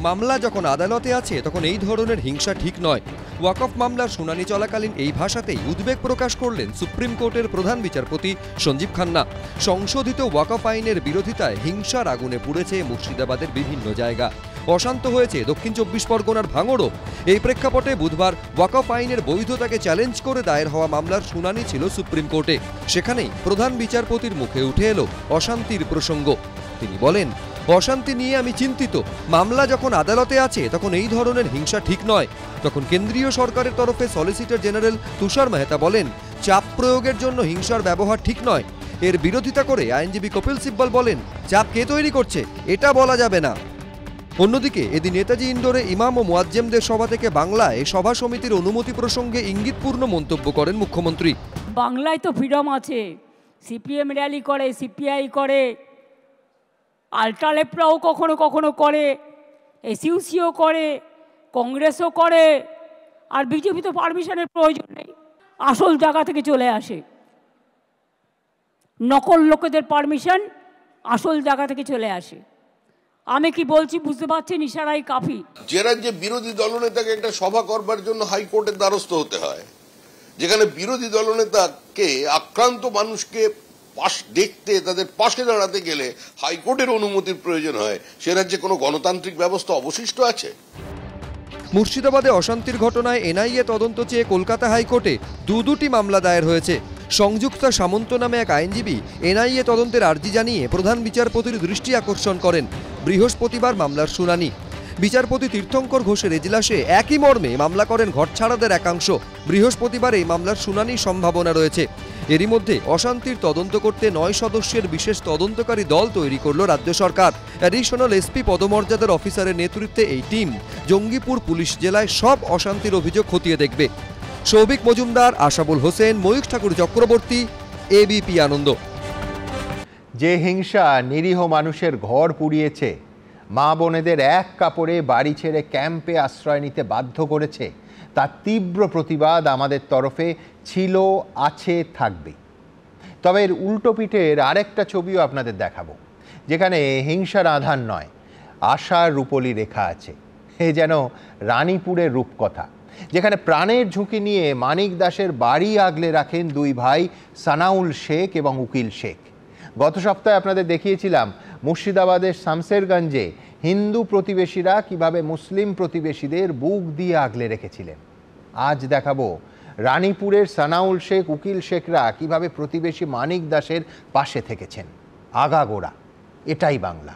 মামলা যখন আদালতে আছে তখন এই ধরনের হিংসা ঠিক নয়। ওয়াকফ মামলার শুনানি চলাকালীন এই ভাষাতেই উদ্বেগ প্রকাশ করলেন সুপ্রিম কোর্টের প্রধান বিচারপতি সঞ্জীব খান্না। সংশোধিত ওয়াকফ আইনের বিরোধিতায় হিংসার আগুনে পুড়েছে মুর্শিদাবাদের বিভিন্ন জায়গা, অশান্ত হয়েছে দক্ষিণ 24 পরগনার ভাঙড়ও। এই প্রেক্ষাপটে বুধবার ওয়াকফ আইনের বৈধতাকে চ্যালেঞ্জ করে দায়ের হওয়া মামলার শুনানি ছিল সুপ্রিম কোর্টে। সেখানেই প্রধান বিচারপতির মুখে উঠে এলো অশান্তির প্রসঙ্গ। তিনি বলেন, অশান্তি নিয়ে আমি চিন্তিত। মামলা যখন আদালতে আছে তখন এই ধরনের হিংসা ঠিক নয়। তখন কেন্দ্রীয় সরকারের তরফে সলিসিটর জেনারেল তুষার মেহতা বলেন, চাপ প্রয়োগের জন্য হিংসার ব্যবহার ঠিক নয়। এর বিরোধিতা করে আইনজীবী কপিল সিব্বল বলেন, চাপ কে তৈরি করছে এটা বলা যাবে না। অন্যদিকে এদিন নেতাজি ইন্ডোরে ইমাম ও মুয়াজ্জেমদের সভা থেকে বাংলায় সভা সমিতির অনুমতি প্রসঙ্গে ইঙ্গিতপূর্ণ মন্তব্য করেন মুখ্যমন্ত্রী। বাংলায় তো ফ্রিডম আছে, সিপিএম র্যালি করে, সিপিআই করে, আল্ট্রালেফরাও কখনো কখনো করে, এসইউসিও করে, কংগ্রেসও করে, আর বিজেপি তো পারমিশনের প্রয়োজন নেই, আসল জায়গা থেকে চলে আসে। নকল লোকেদের পারমিশন আসল জায়গা থেকে চলে আসে। আমি কি বলছি বুঝতে পারছেন, ইশারাই কাফি। যে রাজ্যে বিরোধী দলনেতাকে একটা সভা করবার জন্য হাইকোর্টের দ্বারস্থ হতে হয়, যেখানে বিরোধী দলনেতাকে আক্রান্ত মানুষকে দেখতে, তাদের পাশে দাঁড়াতে গেলে হাইকোর্টের অনুমতির প্রয়োজন হয়, সে রাজ্যে কোনো গণতান্ত্রিক ব্যবস্থা অবশিষ্ট আছে? মুর্শিদাবাদে অশান্তির ঘটনায় এনআইএ তদন্ত চেয়ে কলকাতা হাইকোর্টে দুটি মামলা দায়ের হয়েছে। সংযুক্তা সামন্ত নামে এক আইনজীবী এনআইএ তদন্তের আর্জি জানিয়ে প্রধান বিচারপতির দৃষ্টি আকর্ষণ করেন। বৃহস্পতিবার মামলার শুনানি। বিচারপতি তীর্থঙ্কর ঘোষের এজলাসে একই মর্মে মামলা করেন ঘরছাড়াদের একাংশ। বৃহস্পতিবার এই মামলার শুনানির সম্ভাবনা রয়েছে। এরই মধ্যে অশান্তির তদন্ত করতে 9 সদস্যের বিশেষ তদন্তকারী দল তৈরি করল রাজ্য সরকার। অ্যাডিশনাল এসপি পদমর্যাদার অফিসারের নেতৃত্বে এই টিম জঙ্গিপুর পুলিশ জেলায় সব অশান্তির অভিযোগ খতিয়ে দেখবে। সৌভিক মজুমদার, আশাবুল হোসেন, ময়ূখ ঠাকুর চক্রবর্তী, এবিপি আনন্দ। যে হিংসা নিরীহ মানুষের ঘর পুড়িয়েছে, মা বোনেদের এক কাপড়ে বাড়ি ছেড়ে ক্যাম্পে আশ্রয় নিতে বাধ্য করেছে, তার তীব্র প্রতিবাদ আমাদের তরফে ছিল, আছে, থাকবে। তবে এর উল্টো পিঠের আরেকটা ছবিও আপনাদের দেখাবো, যেখানে হিংসার আধার নয়, আশার রূপলি রেখা আছে। এ যেন রানীপুরের রূপকথা, যেখানে প্রাণের ঝুঁকি নিয়ে মানিক দাসের বাড়ি আগলে রাখেন দুই ভাই সানাউল শেখ এবং উকিল শেখ। গত সপ্তাহে আপনাদের দেখিয়েছিলাম মুর্শিদাবাদের শামসেরগঞ্জে হিন্দু প্রতিবেশীরা কিভাবে মুসলিম প্রতিবেশীদের বুক দিয়ে আগলে রেখেছিলেন। আজ দেখাবো রানীপুরের সানাউল শেখ, উকিল শেখরা কিভাবে প্রতিবেশী মানিক দাসের পাশে থেকেছেন। আগাগোড়া এটাই বাংলা,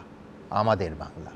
আমাদের বাংলা।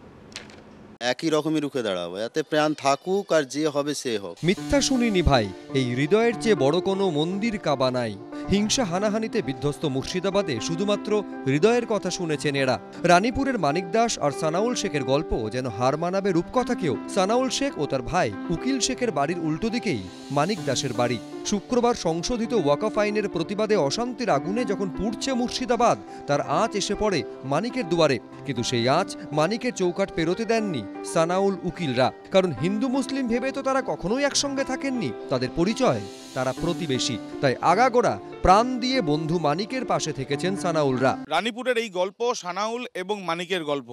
একই রকমই রুখে দাঁড়াবো, এতে প্রাণ থাকুক আর যে হবে সে হোক। মিথ্যা শুনিনি ভাই, এই হৃদয়ের চেয়ে বড় কোনো মন্দির কাবা নাই। হিংসা হানাহানিতে বিধ্বস্ত মুর্শিদাবাদে শুধুমাত্র হৃদয়ের কথা শুনেছেন এরা। রানীপুরের মানিক দাস আর সানাউল শেখের গল্প যেন হার মানাবে রূপকথাকেও। সানাউল শেখ ও তার ভাই উকিল শেখের বাড়ির উল্টো দিকেই মানিক দাসের বাড়ি। শুক্রবার সংশোধিত ওয়াকফ আইনের প্রতিবাদে অশান্তির আগুনে যখন পুড়ছে মুর্শিদাবাদ, তার আঁচ এসে পড়ে মানিকের দুয়ারে। কিন্তু সেই আঁচ মানিকের চৌকাঠ পেরোতে দেননি সানাউল উকিলরা, কারণ হিন্দু মুসলিম ভেবে তো তারা কখনোই একসঙ্গে থাকেননি। তাদের পরিচয়, তারা প্রতিবেশী। তাই আগাগোড়া প্রাণ দিয়ে বন্ধু মানিকের পাশে থেকেছেন সানাউলরা। রানীপুরের এই গল্প সানাউল এবং মানিকের গল্প।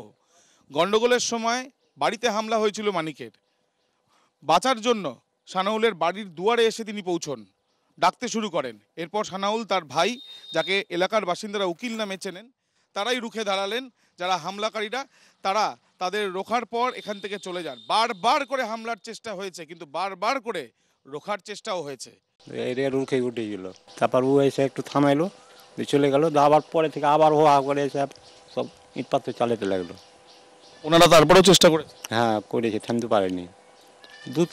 গন্ডগোলের সময় বাড়িতে হামলা হয়েছিল মানিকের। বাঁচার জন্য সানাউলের বাড়ির দুয়ারে এসে তিনি পৌঁছন, ডাকতে শুরু করেন। এরপর সানাউল তার ভাই, যাকে এলাকার বাসিন্দারা উকিল নামে চেনেন, তারাই রুখে দাঁড়ালেন। যারা হামলাকারীরা তারা তাদের রোখার পর এখান থেকে চলে যান। বারবার করে হামলার চেষ্টা হয়েছে, কিন্তু বারবার করে রোখার চেষ্টাও হয়েছে। এরিয়া রুখে উঠে গেল, তারপর ও এসে একটু থামাইলো, চলে গেল। আবার পরে থেকে আবার হো হা করে এসে সব ইট পাথর চালাতে লাগলো। ওনারা তারপরেও চেষ্টা করেছে? হ্যাঁ করেছে, থামতে পারেনি,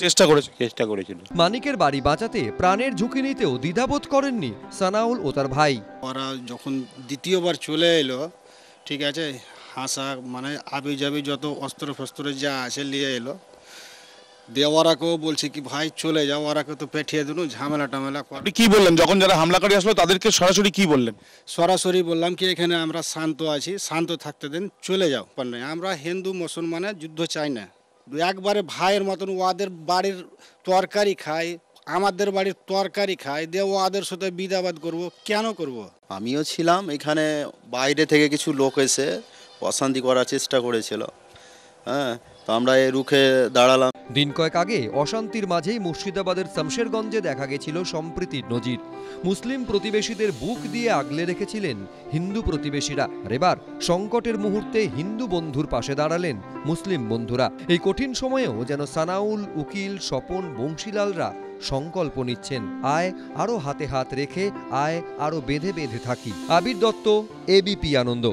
চেষ্টা করেছিল। মানিকের বাড়ি বাঁচাতে প্রাণের ঝুঁকি নিতেও দ্বিধাবোধ করেননি সানাউল ও তার ভাই। ওরা যখন দ্বিতীয়বার চলে এলো, ঠিক আছে, হাসা মানে আবি যাবি যত অস্ত্র ফস্ত্র যা আছে নিয়ে এলো। দেওয়ারাকেও বলছে কি ভাই চলে যাও, ওরাকে তো পেঠিয়ে দিল, ঝামেলা টামেলা। আপনি কি বললেন যখন যারা হামলাকারী আসলো তাদেরকে সরাসরি কি বললেন? সরাসরি বললাম কি এখানে আমরা শান্ত আছি, শান্ত থাকতে দেন, চলে যাও। আমরা হিন্দু মুসলমানের যুদ্ধ চাই না, একবারে ভাইয়ের মতন ওদের বাড়ির তরকারি খাই, আমাদের বাড়ির তরকারি খাই, দিয়ে ওদের সাথে বিদাবাদ করব, কেন করব? আমিও ছিলাম এখানে, বাইরে থেকে কিছু লোক এসে অশান্তি করার চেষ্টা করেছিল। হ্যাঁ, তো আমরা রুখে দাঁড়ালাম। দিন কয়েক আগে অশান্তির মাঝেই মুর্শিদাবাদের শামশেরগঞ্জে দেখা গেছিল সম্প্রীতির নজির। মুসলিম প্রতিবেশীদের বুক দিয়ে আগলে রেখেছিলেন হিন্দু প্রতিবেশীরা। আর এবার সংকটের মুহূর্তে হিন্দু বন্ধুর পাশে দাঁড়ালেন মুসলিম বন্ধুরা। এই কঠিন সময়েও যেন সানাউল, উকিল, স্বপন, বংশীলালরা সংকল্প নিচ্ছেন, আয় আরো হাতে হাত রেখে, আয় আরো বেঁধে বেঁধে থাকি। আবির দত্ত, এবিপি আনন্দ।